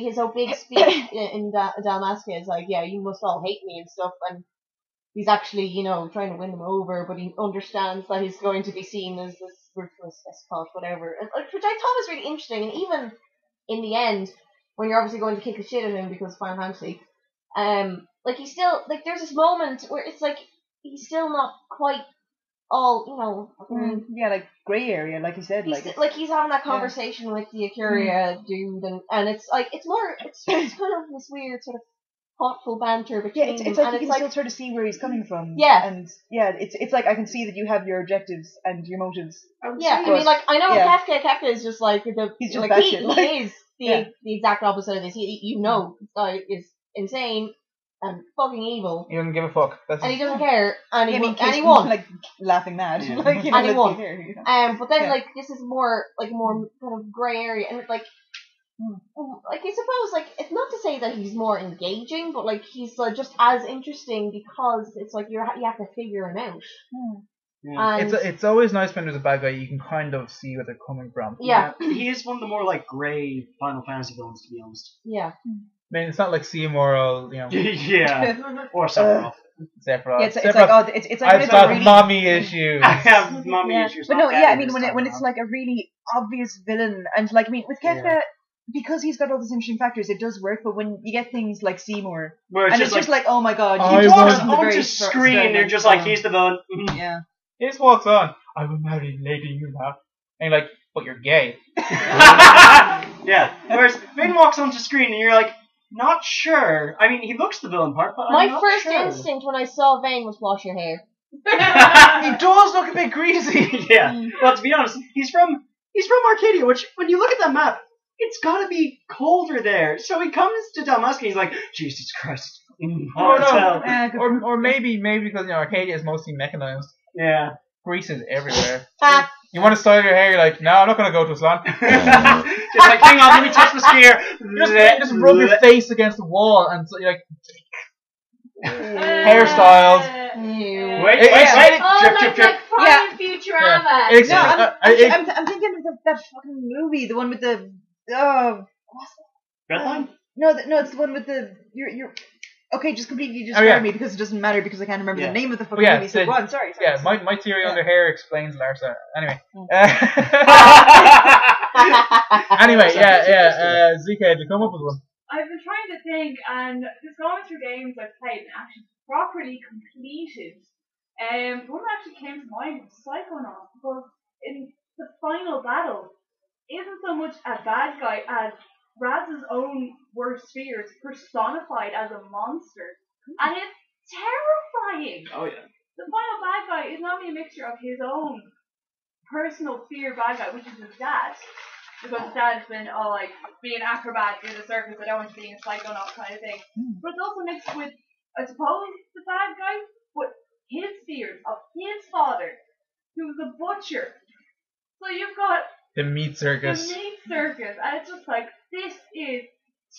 S3: his whole big speech in Dalmasca is like, yeah, you must all hate me and stuff, and he's actually, trying to win them over, but he understands that he's going to be seen as this ruthless despot, whatever. Which I thought was really interesting, and even in the end, when you're obviously going to kick the shit out of him because of Final Fantasy, like he's still, like there's this moment where it's like, he's still not quite all,
S4: like grey area, like you said,
S3: he's having that conversation with the Akuria dude, and it's like it's kind of this weird sort of thoughtful banter between
S4: it's
S3: them,
S4: like
S3: and
S4: you
S3: it's
S4: can
S3: like
S4: still sort of see where he's coming from.
S3: Yeah,
S4: and it's like I can see that you have your objectives and your motives.
S3: I mean, like I know Kafka is just like
S4: he's just
S3: like
S4: he
S3: is the exact opposite of this. This guy is insane and fucking evil.
S2: He doesn't give a fuck.
S3: He doesn't care. And he
S4: won. Like laughing mad.
S2: Yeah.
S4: Like,
S3: and he won. But then
S4: Yeah.
S3: this is more kind of grey area, and like I suppose like it's not to say that he's more engaging, but like he's just as interesting because it's like you have to figure him out.
S1: Yeah.
S3: And
S2: it's always nice when there's a bad guy you can kind of see where they're coming from.
S3: Yeah.
S1: He is one of the more like grey Final Fantasy villains, to be honest.
S3: Yeah.
S2: I mean, it's not like Seymour or
S1: Yeah. Or Sephiroth.
S2: Sephiroth.
S4: It's like
S2: I've got mommy issues.
S1: I have mommy issues.
S4: But no, I mean when it's like a really obvious villain, and like I mean with Kefka, because he's got all those interesting factors, it does work. But when you get things like Seymour,
S1: where
S4: and it's just like, oh my god,
S1: he walks
S4: on the
S1: onto screen, you're just like, he's the villain.
S4: Yeah.
S2: He just walks on. I will marry Lady Yuna. And you're like, but you're gay.
S1: Yeah. Whereas Vayne walks onto screen and you're like, not sure. I mean, he looks the villain part, but I'm not
S3: my first
S1: sure.
S3: instinct when I saw Vayne was wash your hair.
S2: He does look a bit greasy.
S1: Yeah. Well, to be honest, he's from Arcadia, which when you look at that map, it's gotta be colder there. So he comes to Dalmasca and he's like, Jesus Christ.
S2: Or maybe because Arcadia is mostly mechanized.
S1: Yeah.
S2: Grease is everywhere. You want to style your hair? You're like, no, I'm not going to go to a salon.
S1: Just like, hang on, let me touch my skier.
S2: Just rub your face against the wall, and so you're like, hairstyles.
S1: Wait.
S5: Drip. Like Futurama.
S4: I'm thinking of that fucking movie, the one with the
S1: Redline?
S4: No, it's the one with the you're. Okay, just completely describe me because it doesn't matter because I can't remember the name of the fucking movie. So go on, sorry.
S2: Yeah, my theory on their hair explains Larsa. Anyway. Anyway, ZK, did you come up with one?
S6: I've been trying to think, and just going through games I've played and actually properly completed, the one that actually came to mind was Psychonauts, but in the final battle, isn't so much a bad guy as Raz's own worst fears personified as a monster, and it's terrifying.
S1: Oh yeah.
S6: The final bad guy is not only a mixture of his own personal fear bad guy, which is his dad, because his dad's been like be an acrobat in the circus, I don't want you being a psychonaut kind of thing. But it's also mixed with, I suppose, the bad guy, but his fears of his father, who's a butcher. So you've got
S2: The meat circus.
S6: the meat circus, and it's just like, this is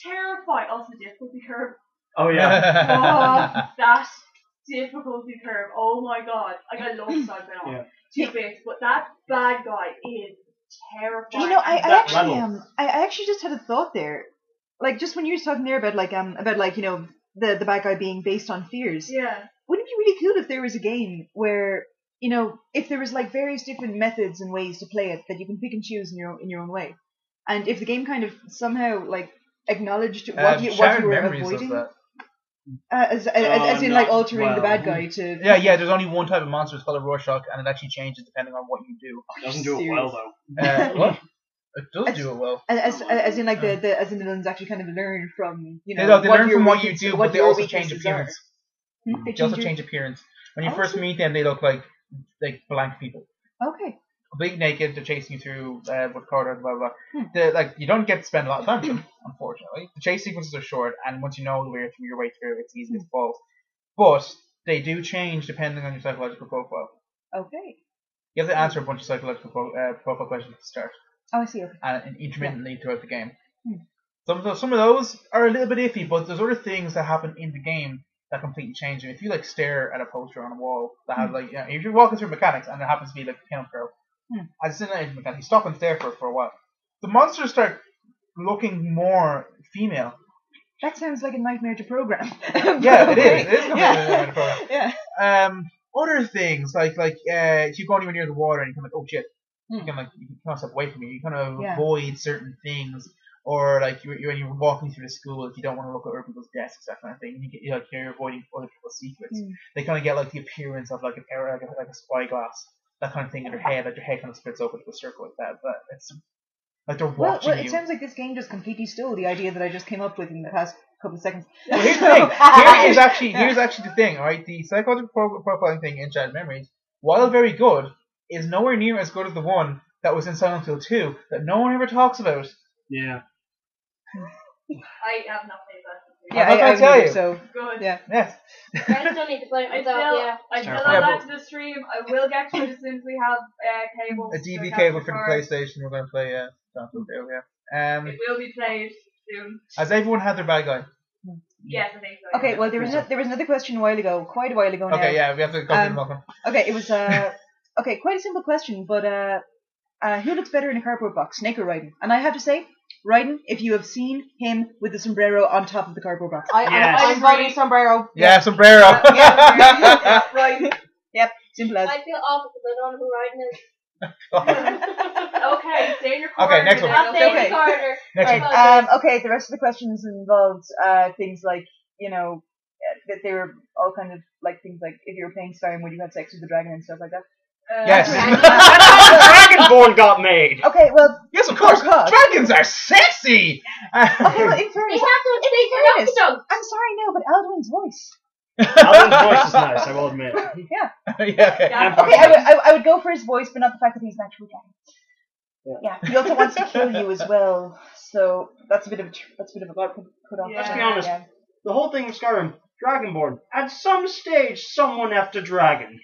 S6: terrifying. Also, the difficulty curve.
S1: Oh yeah.
S6: Oh, that difficulty curve. Oh my god. Like, I love Cycling off. Two bits, but that bad guy is terrifying.
S4: You know, I
S1: that
S4: actually
S1: level.
S4: I actually just had a thought there. Like just when you were talking there about you know the bad guy being based on fears.
S6: Yeah.
S4: Wouldn't it be really cool if there was a game where, you know, if there was like various different methods and ways to play it that you can pick and choose in your own way, and if the game kind of somehow like acknowledged what you were avoiding, as in like altering the bad guy to
S2: Yeah, there's only one type of monster, it's called a Rorschach, and it actually changes depending on what you do.
S1: It doesn't do it well though.
S2: What? It does do it well.
S4: as in like the villains actually kind of learn from, you know,
S2: They learn from what you do, but they
S4: your
S2: also change
S4: weaknesses are.
S2: appearance. They also change appearance. When you first meet them, they look like blank people.
S4: Okay.
S2: Completely naked, they're chasing you through with corridors, blah blah blah. You don't get to spend a lot of time with them, unfortunately. The chase sequences are short, and once you know your way through, it's easy to fall. But they do change depending on your psychological profile.
S4: Okay.
S2: You have to answer a bunch of psychological profile questions at the start,
S4: Oh, I see. Okay.
S2: and intermittently throughout the game. Some of those are a little bit iffy, but there's other things that happen in the game that completely change it. If you like stare at a poster on a wall that has like, you know, if you're walking through mechanics and there happens to be like a pinup girl, as in a mechanic, you stop and stare for a while. The monsters start looking more female.
S4: That sounds like a nightmare to program.
S2: Yeah, it is. It is completely a nightmare to program.
S4: Yeah.
S2: Other things like if you go anywhere near the water and you kind of like, oh shit, you kind of step away from me. You kind of avoid certain things. Or like when you're walking through the school, if you don't want to look at other people's desks, that kind of thing, you're avoiding other people's secrets. They kind of get like the appearance of like a spyglass, that kind of thing in their head. Like their head kind of splits open to a circle like that. But it's like they're watching
S4: well,
S2: you.
S4: it sounds like this game just completely stole the idea that I just came up with in the past couple of seconds.
S2: Well, here's the thing. Here's actually the thing. All right, the psychological profiling thing in Shattered Memories, while very good, is nowhere near as good as the one that was in Silent Hill 2 that no one ever talks about.
S1: Yeah.
S6: I have nothing about it.
S4: Yeah,
S2: I'm not gonna tell you.
S4: So
S6: Good.
S4: yeah.
S2: Yes.
S5: I still need to play it
S6: I
S5: myself,
S6: still
S1: Yeah,
S6: add
S2: but-
S6: that to the stream. I will get to it as soon as we have cables.
S2: A DV
S6: to
S2: cable for
S6: capture
S2: the
S6: cards.
S2: PlayStation. We're gonna play Silent Hill 2. Yeah.
S6: It will be played soon.
S2: Has everyone had their bad guy?
S6: Yes, I think so.
S4: Okay, well there was another question quite a while ago now.
S2: Okay, yeah, we have to go through them all.
S4: Okay, it was okay, quite a simple question, but who looks better in a cardboard box, Snake or Raiden? And I have to say, Raiden, if you have seen him with the sombrero on top of the cardboard box.
S3: I'm voting sombrero.
S2: Yeah, sombrero.
S6: Right.
S4: Yep, simple as.
S5: I feel awful because I don't know who Raiden is.
S6: Okay, stay in your corner.
S2: Okay, next one.
S5: I'll stay in
S4: Okay.
S5: the corridor.
S2: Next one.
S4: Right, okay, the rest of the questions involved things like, you know, that they were all kind of like things like if you were playing Skyrim, would you have sex with the dragon and stuff like that?
S2: Yes.
S1: Dragonborn got made.
S4: Okay, well,
S2: Yes, of course.
S4: God.
S2: Dragons are sexy.
S4: okay, well, in
S5: They
S4: fairness,
S5: have to speak for
S4: fairness,
S5: Nocturne.
S4: I'm sorry, no, but Alduin's voice.
S1: Alan's voice is nice, I will admit.
S4: Yeah.
S2: Yeah, okay.
S6: Yeah.
S4: Okay, I would go for his voice, but not the fact that he's an actual dragon. Yeah. He also wants to kill you as well, so that's a bit of a cut off.
S6: Yeah.
S1: Let's be honest. The whole thing with Skyrim, Dragonborn. At some stage, someone effed a dragon.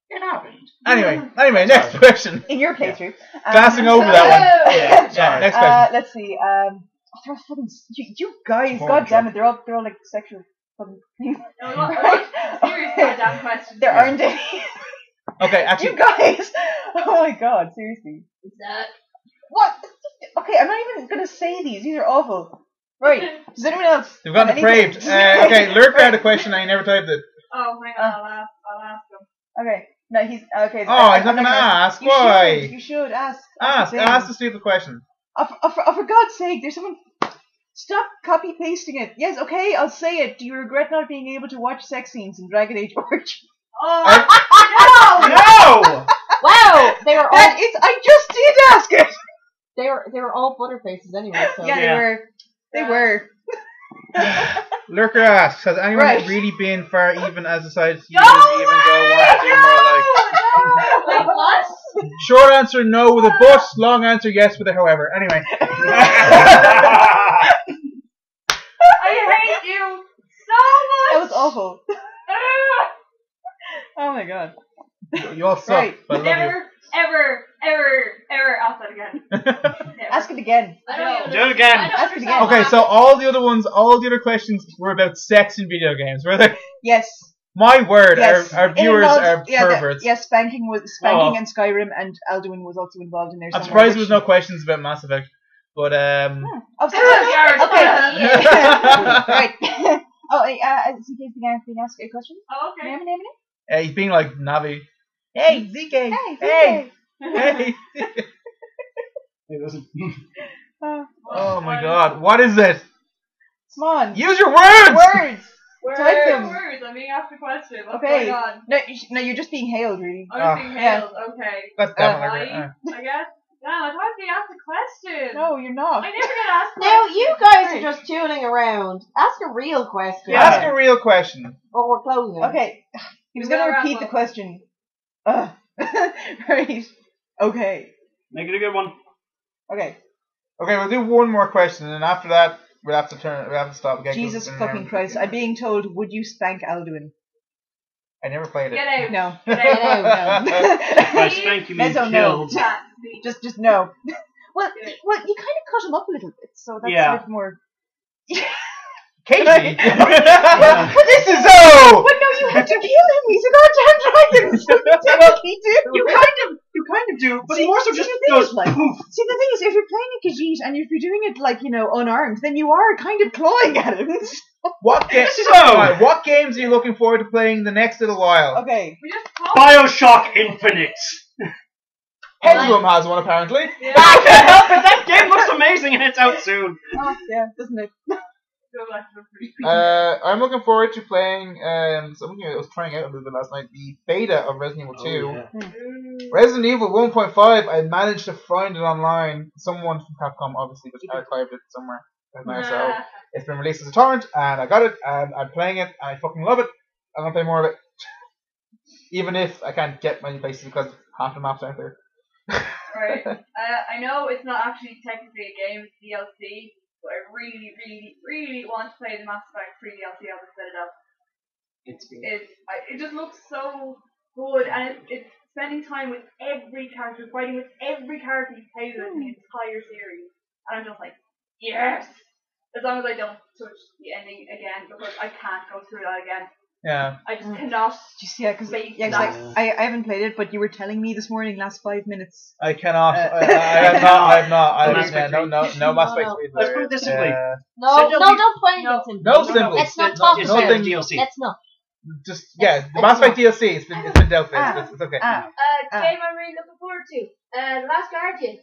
S1: It happened.
S2: Anyway, next question.
S4: In your playthrough.
S2: Glassing over that one.
S1: Yeah,
S2: Yeah, next question.
S4: Let's see. They're fucking you guys.
S1: Porn
S4: God damn
S1: joke.
S4: it! They're all like sexual fucking things.
S6: No, what? Serious goddamn question.
S4: There aren't any.
S2: Okay, actually,
S4: You guys. Oh my god! Seriously. What? Okay, I'm not even gonna say these. These are awful. Right. Does anyone else?
S2: they've gotten
S4: have anything-
S2: depraved. Okay, Lurk had a question and he never typed it.
S6: Oh, hang on, I'll ask him.
S4: Okay. No, he's okay.
S2: Oh, he's not gonna ask.
S4: You
S2: Why?
S4: You should ask.
S2: Ask the stupid question.
S4: For God's sake, there's someone. Stop copy pasting it. Yes, okay, I'll say it. Do you regret not being able to watch sex scenes in Dragon Age Origins?
S6: Oh,
S1: No!
S3: Wow, they were all.
S4: I just did ask it.
S3: They were all butterfaces anyway. So.
S4: Yeah, they were.
S2: Lurker asks, has anyone
S4: Right.
S2: really been far even as decided to
S6: No
S2: even go want to do more like?
S5: Wait, what?
S2: Short answer no with a but, long answer yes with a however. Anyway.
S6: I hate you so
S4: That
S6: much.
S4: was awful. Oh my god.
S2: You all suck,
S4: Right.
S2: but I love
S6: Never, ever ask that again. Never.
S4: Ask it again.
S5: I don't even
S1: Do it again.
S5: I don't
S4: Ask it
S5: understand
S4: again.
S2: you. Okay,
S5: what
S2: so all the other questions were about sex in video games. Were they?
S4: Yes.
S2: My word,
S4: Yes.
S2: our
S4: It
S2: viewers
S4: involves-
S2: are
S4: yeah,
S2: perverts.
S4: Yes, spanking
S1: Oh.
S4: and Skyrim, and Alduin was also involved in there.
S2: I'm
S4: somewhere,
S2: surprised there was no
S4: which-
S2: questions about Mass Effect, but
S4: Oh, so-
S6: Garrett.
S4: okay.
S5: Yeah.
S4: Right. Oh, CK's being asked a question.
S6: Oh, okay.
S4: Name
S2: he's being like Navi. Hey, ZK.
S4: Hey,
S2: Hey.
S4: CK.
S2: Hey.
S1: It doesn't.
S2: Oh my God, what is it?
S4: Come on.
S2: Use your words.
S4: Words.
S6: Words,
S4: Type them.
S6: words. I'm being asked a question. What's
S4: Okay.
S6: going on?
S4: No, you're just being hailed, really.
S6: I'm just being
S4: yeah.
S6: hailed. Okay.
S2: That's definitely
S6: I guess. No, I thought I was being asked a question.
S4: No, you're not.
S6: I never get asked.
S3: Now
S6: questions.
S3: you guys are just tuning around. Ask a real question.
S4: Yeah.
S2: Ask a real question.
S3: Or we're closing.
S4: Okay. He was
S6: We're
S4: going to
S6: gonna
S4: repeat
S6: wrap
S4: the
S6: up.
S4: question. Right. Okay.
S1: Make it a good one.
S4: Okay.
S2: Okay, we'll do one more question, and after that, we'll have to stop again. 'cause
S4: Jesus
S2: it's been
S4: fucking
S2: around.
S4: Christ. I'm being told, would you spank Alduin?
S2: I never played it.
S6: Get out.
S4: No.
S6: Get
S3: Get
S6: out.
S3: out.
S1: By spank you mean
S4: Mezzo, no.
S1: killed.
S6: Chat, please.
S4: Just no. Well,
S6: Get it.
S4: you kind of cut him up a little bit, so that's
S1: Yeah.
S4: a bit more.
S2: Katie!
S4: Right.
S2: But this is so!
S4: But no, you have to kill him. He's a goddamn dragon. So you technically do.
S1: You kind of do, but
S4: See,
S1: he more so
S4: see,
S1: just
S4: the thing
S1: goes
S4: is, like-
S1: poof.
S4: See, the thing is, if you're playing a Khajiit and if you're doing it like unarmed, then you are kind of clawing at him.
S2: What what games are you looking forward to playing the next little while?
S4: Okay.
S6: We just talked.
S1: Bioshock Infinite.
S2: Pendulum has one apparently.
S6: Yeah.
S1: I can't help it. That game looks amazing and it's out soon.
S4: Oh, yeah, doesn't it?
S6: Go back to the free.
S2: I'm looking forward to playing something I was trying out a little bit last night, the beta of Resident Evil 2.
S1: Oh, yeah.
S2: Resident Evil 1.5, I managed to find it online. Someone from Capcom obviously just archived it somewhere. So it's been released as a torrent, and I got it, and I'm playing it, and I fucking love it. I'm gonna play more of it. Even if I can't get many places because half the maps aren't there.
S6: Right. I know it's not actually technically a game, it's DLC, but I really, really, really want to play the Mass Effect 3 DLC. I'll just set it up. It just looks so good, and it's spending time with every character, fighting with every character you play with in the entire series. And I'm just like, yes! As long as I don't touch the ending again, because I can't go through that again.
S2: Yeah.
S6: I just cannot.
S4: Just because
S6: Face
S4: like,
S1: that.
S4: I haven't played it, but you were telling me this morning, last 5 minutes.
S2: I cannot.
S4: Uh,
S2: I have not.
S1: Mass Effect
S2: No Mass Effect 3.
S1: Let's put it this simply.
S3: No,
S1: So
S3: don't play
S6: no,
S3: it.
S2: No, simply.
S3: Let's not talk
S1: It's
S3: about
S2: nothing.
S3: it.
S1: DLC.
S3: Let's not.
S2: Just the Mass Effect DLC. It's been dealt with. It's okay.
S5: Game I'm really looking forward to. The Last Guardian.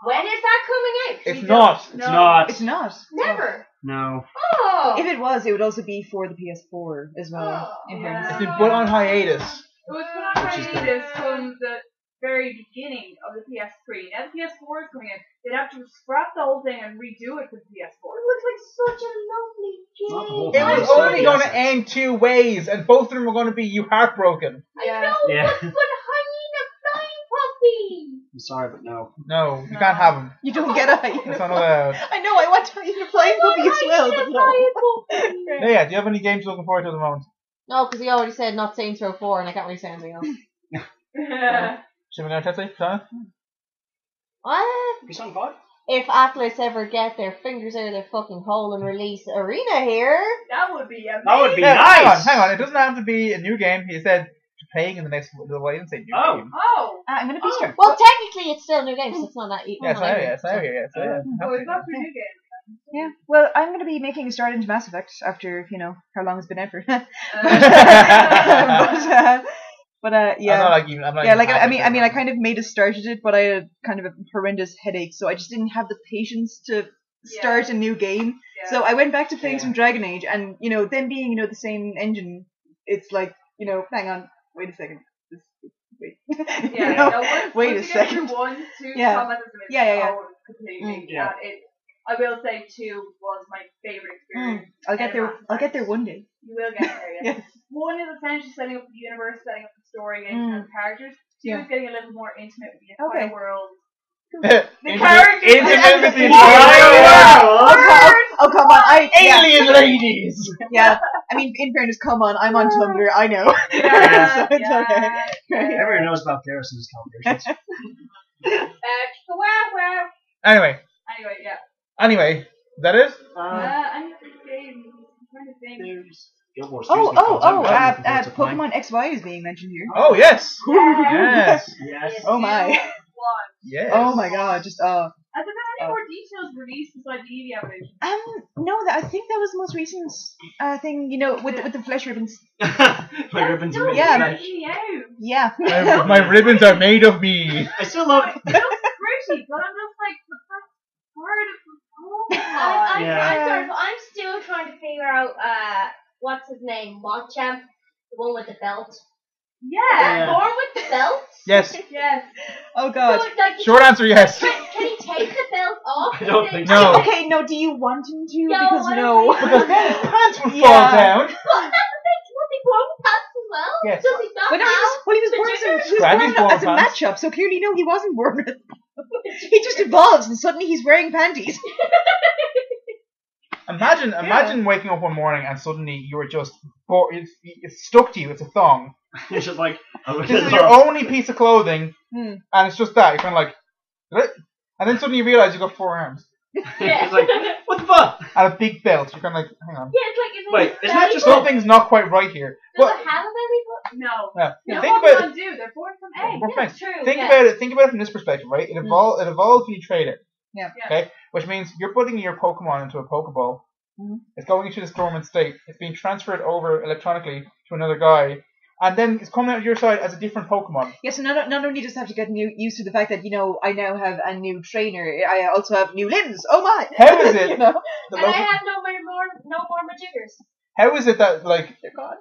S5: When is that coming out?
S2: It's not.
S1: It's not.
S4: It's not.
S5: Never.
S1: No.
S5: Oh.
S4: If it was, it would also be for the PS4 as well.
S5: Oh,
S4: in
S6: yeah.
S2: It's
S4: fairness.
S2: been put on hiatus.
S6: It was put on
S1: Which is good.
S6: hiatus from the very beginning of the PS3. Now the PS4 is coming in. They'd have to scrap the whole thing and redo it for the PS4.
S5: It looks like such a lovely
S1: Not the
S5: game.
S1: whole
S2: It
S1: thing.
S2: was
S1: Oh,
S2: only
S1: yeah.
S2: going to end two ways, and both of them were going to be you heartbroken.
S6: Yeah.
S5: I know,
S1: Yeah.
S5: but hyena flying puppy.
S1: I'm sorry, but no.
S2: No, you can't have them.
S4: You don't get a
S2: It's
S4: hyena.
S2: not allowed.
S4: I know, I want to hyena flying puppy as well, but no.
S2: Yeah, do you have any games you're looking forward to at the moment?
S3: No, because he already said not Saints Row 4, and I can't really say anything else.
S2: Should we go Tetsu? Sana?
S3: What?
S1: Persona 5?
S3: If Atlas ever get their fingers out of their fucking hole and release Arena here,
S6: That would be amazing.
S1: That would be
S2: Yeah,
S1: nice.
S2: hang on. It doesn't have to be a new game. He said playing in the next little while. He didn't say new
S1: Oh.
S2: game.
S6: Oh.
S4: I'm going to be sure.
S3: well, technically it's still a new game, so it's not that.
S2: Yes, I hear. Yes, I hear. Yes, I hear.
S6: Oh, it's not for new games.
S4: Yeah. Well, I'm going to be making a start into Mass Effect after, how long it's been out for. Yeah.
S2: I'm not
S4: Yeah,
S2: even
S4: like I
S2: half
S4: mean,
S2: into it.
S4: I kind of made a start at it, but I had kind of a horrendous headache, so I just didn't have the patience to start a new game.
S6: Yeah.
S4: So I went back to playing
S1: Yeah.
S4: some Dragon Age, and them being the same engine, it's like hang on, wait a second, wait,
S6: Yeah, no, once
S4: wait
S6: you
S4: a
S6: get
S4: second.
S6: through 1, 2
S4: Yeah.
S6: combat system, it's
S4: Yeah.
S6: so completely.
S1: Yeah.
S6: And I will say 2 was my favourite experience.
S4: I'll get there. I'll get there one day.
S6: You will get there, yes.
S4: Yes.
S6: 1 is essentially setting up the universe, setting up the story, and characters. 2
S4: Yeah.
S6: is getting a little more intimate with the entire
S4: Okay.
S6: world.
S2: Intimate with the
S4: Oh come on!
S2: alien ladies.
S4: Yeah. I mean, in fairness, come on. I'm on Tumblr. I know.
S6: Yeah,
S4: So it's okay. Right.
S1: Everyone knows about Garrison's combinations.
S6: Wow.
S2: Anyway,
S6: Anyway,
S2: is that it?
S6: I need to game. I'm trying to think.
S1: There's Guild Wars 2 's
S4: Oh,
S1: been called out, but I'm looking forward to
S4: Pokemon XY is being mentioned here.
S2: Oh yes,
S6: Yeah.
S2: yes,
S1: playing. Yes.
S4: Oh my.
S2: yes.
S4: Oh my god, just
S6: Has there been any more details released inside the Eevee evolution?
S4: no, I think that was the most recent thing, with the flesh ribbons.
S1: My ribbons are made
S4: Yeah.
S1: of flesh.
S4: Yeah.
S2: My ribbons are made of me.
S1: I still love.
S6: It looks pretty, but I'm just like, but that's part of the Pokemon.
S1: Yeah.
S5: I'm sorry, but I'm still trying to figure out what's his name, Machamp, the one with the belt.
S6: Yeah.
S5: Born with the belt.
S2: Yes.
S6: Yes.
S4: Oh god.
S5: So, like,
S2: Short answer, yes.
S5: Can he take the belt off?
S1: I don't think
S2: No.
S4: Okay, no, do you want him to?
S5: No,
S4: Because
S5: I
S4: no.
S5: don't
S2: Because then his pants would fall
S4: Yeah.
S2: down.
S5: Well, that's the thing. Was he born with pants as well?
S2: Yes.
S5: Does he not
S4: But no, he was born
S2: Granny's born
S4: as a
S2: pants.
S4: matchup, so clearly no, he wasn't born with He just evolves and suddenly he's wearing panties.
S2: Imagine waking up one morning and suddenly you were just it's stuck to you. It's a thong.
S1: It's just like.
S2: This is your only piece of clothing,
S4: Hmm.
S2: and it's just that. You're kind of like, "What?" And then suddenly you realise you've got 4 arms
S1: It's like, what the fuck?
S2: and a big belt. You're kind of like, hang on,
S5: Yeah, it's like, is it
S1: Wait,
S5: his
S1: isn't that
S5: belly
S1: just
S5: button?
S2: something's not quite right here.
S5: Does
S2: Well,
S5: it have a belly button?
S6: No.
S2: yeah.
S6: No
S2: Think about
S6: Pokemon do. They're born from eggs.
S2: We're fine.
S5: That's true.
S2: Think
S5: yeah.
S2: about it. Think about it from this perspective, right? It evolves when you trade it.
S4: Yeah.
S2: Okay, which means you're putting your Pokemon into a Pokeball.
S4: Mhm.
S2: It's going into this dormant state. It's being transferred over electronically to another guy, and then it's coming out of your side as a different Pokemon.
S4: Yeah, so not only just have to get used to the fact that, I now have a new trainer, I also have new limbs. Oh my!
S2: How is it?
S4: The
S5: And I have no more Majiggers.
S2: How is it that
S4: They're gone.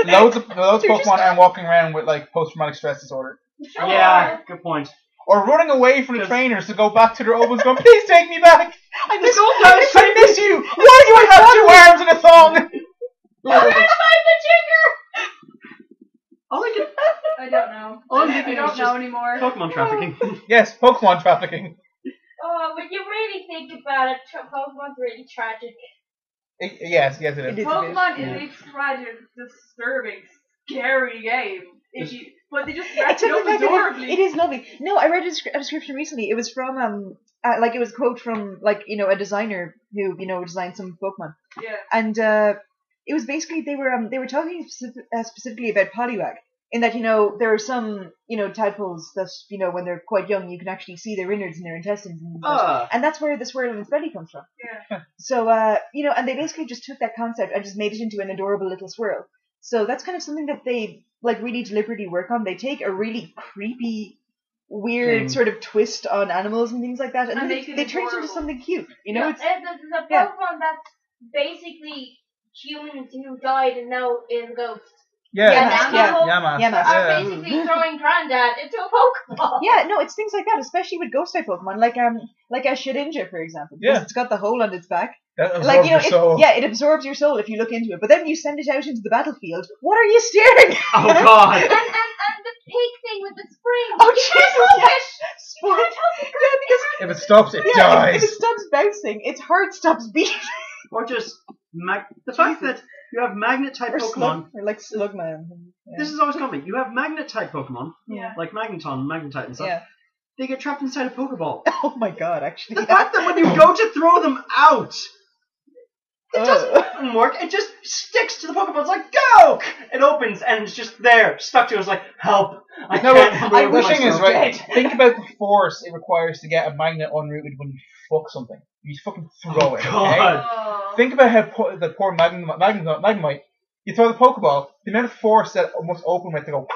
S2: loads of
S4: They're just
S2: Pokemon aren't walking around with like post-traumatic stress disorder,
S1: Yeah, good point.
S2: or running away from the trainers to go back to their old ones, going, "Please take me back! I miss you! Why do I have 2 arms and a thong?"
S5: Where's my Majigger?
S1: All I can.
S6: I don't know.
S1: All I'm
S6: I
S1: thinking is
S6: don't know
S1: just
S6: anymore.
S1: Pokemon trafficking.
S2: Yes, Pokemon trafficking.
S5: Oh, when you really think about it, Pokemon's really tragic.
S2: Yes, it
S4: It
S2: is.
S4: is.
S6: Pokemon
S1: Yeah.
S6: is a tragic, disturbing, scary game. But they just
S4: Except
S6: wrapped it
S4: for
S6: up
S4: the fact that
S6: adorably.
S4: it is lovely. No, I read a description recently. It was from it was a quote from a designer who designed some Pokemon,
S6: Yeah.
S4: and it was basically they were talking specifically about Poliwag, in that there are some tadpoles that when they're quite young you can actually see their innards and their intestines and such.
S1: Ah.
S4: And that's where the swirl in its belly comes from.
S6: Yeah.
S4: So and they basically just took that concept and just made it into an adorable little swirl. So that's kind of something that they really deliberately work on. They take a really creepy, weird
S1: Thing.
S4: sort of twist on animals and things like that, and
S6: And
S4: then
S6: make it
S4: they turn it into
S6: adorable.
S4: something cute.
S5: The
S4: It's
S5: Pokemon that's basically humans who died and now is a ghost.
S2: Yeah,
S5: Yeah,
S2: Yamas.
S4: Yamas.
S5: Are basically throwing Granddad into a Pokemon.
S4: yeah, no, it's things like that, especially with ghost type Pokemon, like a Shedinja, for example. Because
S2: Yeah.
S4: it's got the hole on its back.
S2: That
S4: Like
S2: absorbs your soul.
S4: it absorbs your soul if you look into it. But then when you send it out into the battlefield, what are you staring at?
S1: Oh god.
S5: And the pig thing with the spring.
S4: Oh
S5: You can't
S4: Jesus!
S5: help
S4: Yeah.
S5: it.
S4: Sport. Yeah, because
S2: If it stops, it
S4: if
S2: dies.
S4: it stops bouncing, its heart stops beating.
S1: Or just the fact that you have magnet type
S4: Or
S1: Pokemon.
S4: Slugman.
S1: This is always coming. You have magnet type Pokemon,
S6: Yeah.
S1: like Magneton, Magnetite, and stuff.
S4: Yeah.
S1: They get trapped inside a Pokeball.
S4: Oh my god, actually.
S1: The fact that when you go to throw them out, it
S4: Ugh.
S1: doesn't work. It just sticks to the Pokeball. It's like, go! It opens and it's just there, stuck to it. It's like, help. I
S2: No,
S1: can't
S2: but
S1: move
S2: the thing is,
S1: myself.
S2: right, think about the force it requires to get a magnet unrooted when you fuck something. You just fucking throw it, okay?
S1: God.
S6: Oh.
S2: Think about how the poor Magnemite, you throw the Pokeball, the amount of force that must open with to go,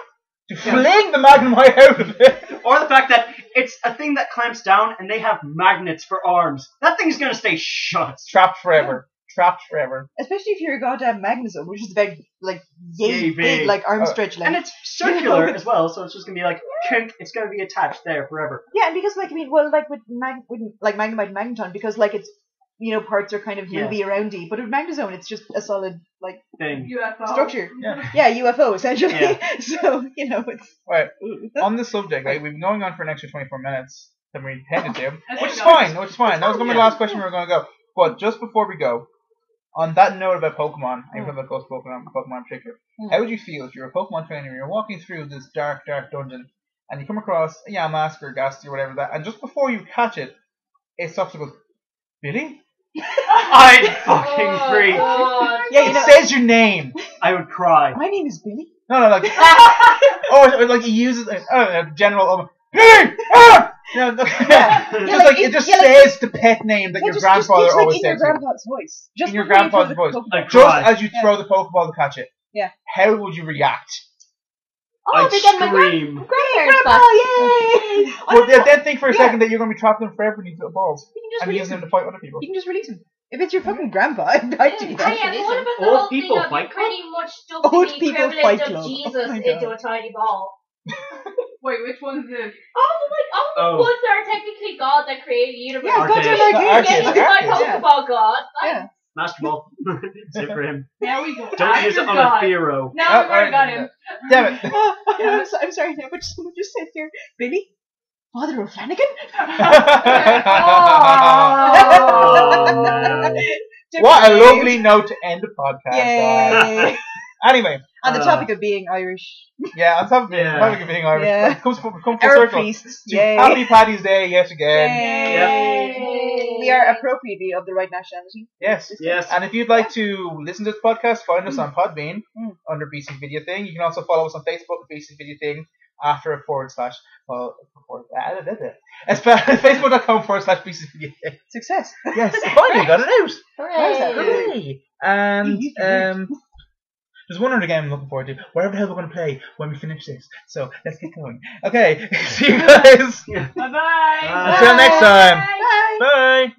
S2: to fling the Magnemite out of it.
S1: Or the fact that it's a thing that clamps down and they have magnets for arms. That thing's gonna stay shut.
S2: Trapped forever. Trapped forever.
S4: Especially if you're a goddamn Magnezone, which is about, yay
S1: Yay
S4: big,
S1: big.
S4: like arm stretch length.
S1: And it's circular as well, so it's just gonna be like, kink, it's gonna be attached there forever.
S4: Yeah, and because like I mean, well, like with Magnemite and Magneton, because like it's parts are kind of movie aroundy, but with Magnezone it's just a solid like
S1: Thing.
S6: UFO.
S4: structure.
S2: Yeah.
S4: Yeah, UFO essentially.
S1: Yeah.
S4: So it's
S2: Right. On this subject, like, we've been going on for an extra 24 minutes than we intended to,
S6: That's
S2: which is
S6: nice.
S2: fine. Which is fine. That was going to be the last question we were going to go. But just before we go, on that note about Pokemon, and about Ghost Pokemon in particular, how would you feel if you're a Pokemon trainer and you're walking through this dark dungeon and you come across a Yamask or a Ghastly or whatever that, and just before you catch it, it stops and goes, Billy?
S1: I'd fucking freak.
S5: God.
S4: yeah,
S2: It says your name.
S1: I would cry.
S4: my name is Billy.
S2: No, like, or like he uses general. Billy! Ah!
S4: Yeah,
S2: Just like it just
S4: like,
S2: says the pet name that your grandfather
S4: just
S2: always
S4: like in your
S2: says. to you.
S4: grandpa's voice. Just
S2: In your
S4: before you throw
S2: grandfather's
S4: the
S2: voice.
S4: Pokeball.
S1: I'd
S2: Just
S1: cry.
S2: as you throw the Pokeball to catch it.
S4: Yeah.
S2: How would you react?
S5: Oh,
S1: I'd
S5: they get my
S1: scream.
S5: grandparents back.
S4: Yay!
S2: Well, then think for a second that you're going to be trapped in forever in these little balls.
S4: You can just
S2: And
S4: release
S2: using
S4: him.
S2: them to fight other people.
S4: You can just release him. If it's your fucking grandpa, I'd do that.
S5: Oh, yeah, but what about the
S1: Old
S5: whole thing
S1: people
S5: of
S1: fight
S5: you pretty much stuff
S4: Old
S5: the
S4: people
S5: equivalent
S4: fight
S5: of
S4: club.
S5: Jesus
S4: Oh my
S5: into
S4: God.
S5: a tiny ball?
S6: Wait, which one's the?
S5: All the ones that are technically God that created the universe.
S4: Yeah, gods are
S1: Arcade.
S4: like
S2: Arcade.
S5: Yeah, he's my
S2: Arcade.
S5: Pokeball God.
S4: Yeah.
S1: Master Ball. Save for him.
S6: Now we go.
S1: Don't use it on a Firo.
S6: Now we've already got him.
S2: Damn it.
S4: I'm sorry now, but someone just said here, Billy? Father O'Flanagan?
S2: What a lovely note to end the podcast on.
S4: Yay!
S2: Anyway,
S4: On the topic of being Irish.
S2: yeah, on top of
S1: Yeah.
S2: being Irish,
S4: Yeah.
S2: come full
S4: Our
S2: circle.
S4: priests.
S2: To
S4: Yay.
S2: Happy Paddy's Day yet again.
S4: Yay. We are appropriately of the right nationality.
S2: Yes.
S1: Yes.
S2: And if you'd like to listen to this podcast, find us on Podbean under BC Video Thing. You can also follow us on Facebook at BC Video Thing after a / it's Facebook.com/BC Video Thing.
S4: Success.
S2: Yes, finally got it out.
S4: Hooray.
S2: Hooray. And there's one other game I'm looking forward to. Whatever the hell we're going to play when we finish this. So let's get going. Okay, see you guys.
S6: Bye bye.
S2: Until next time.
S4: Bye.
S2: Bye.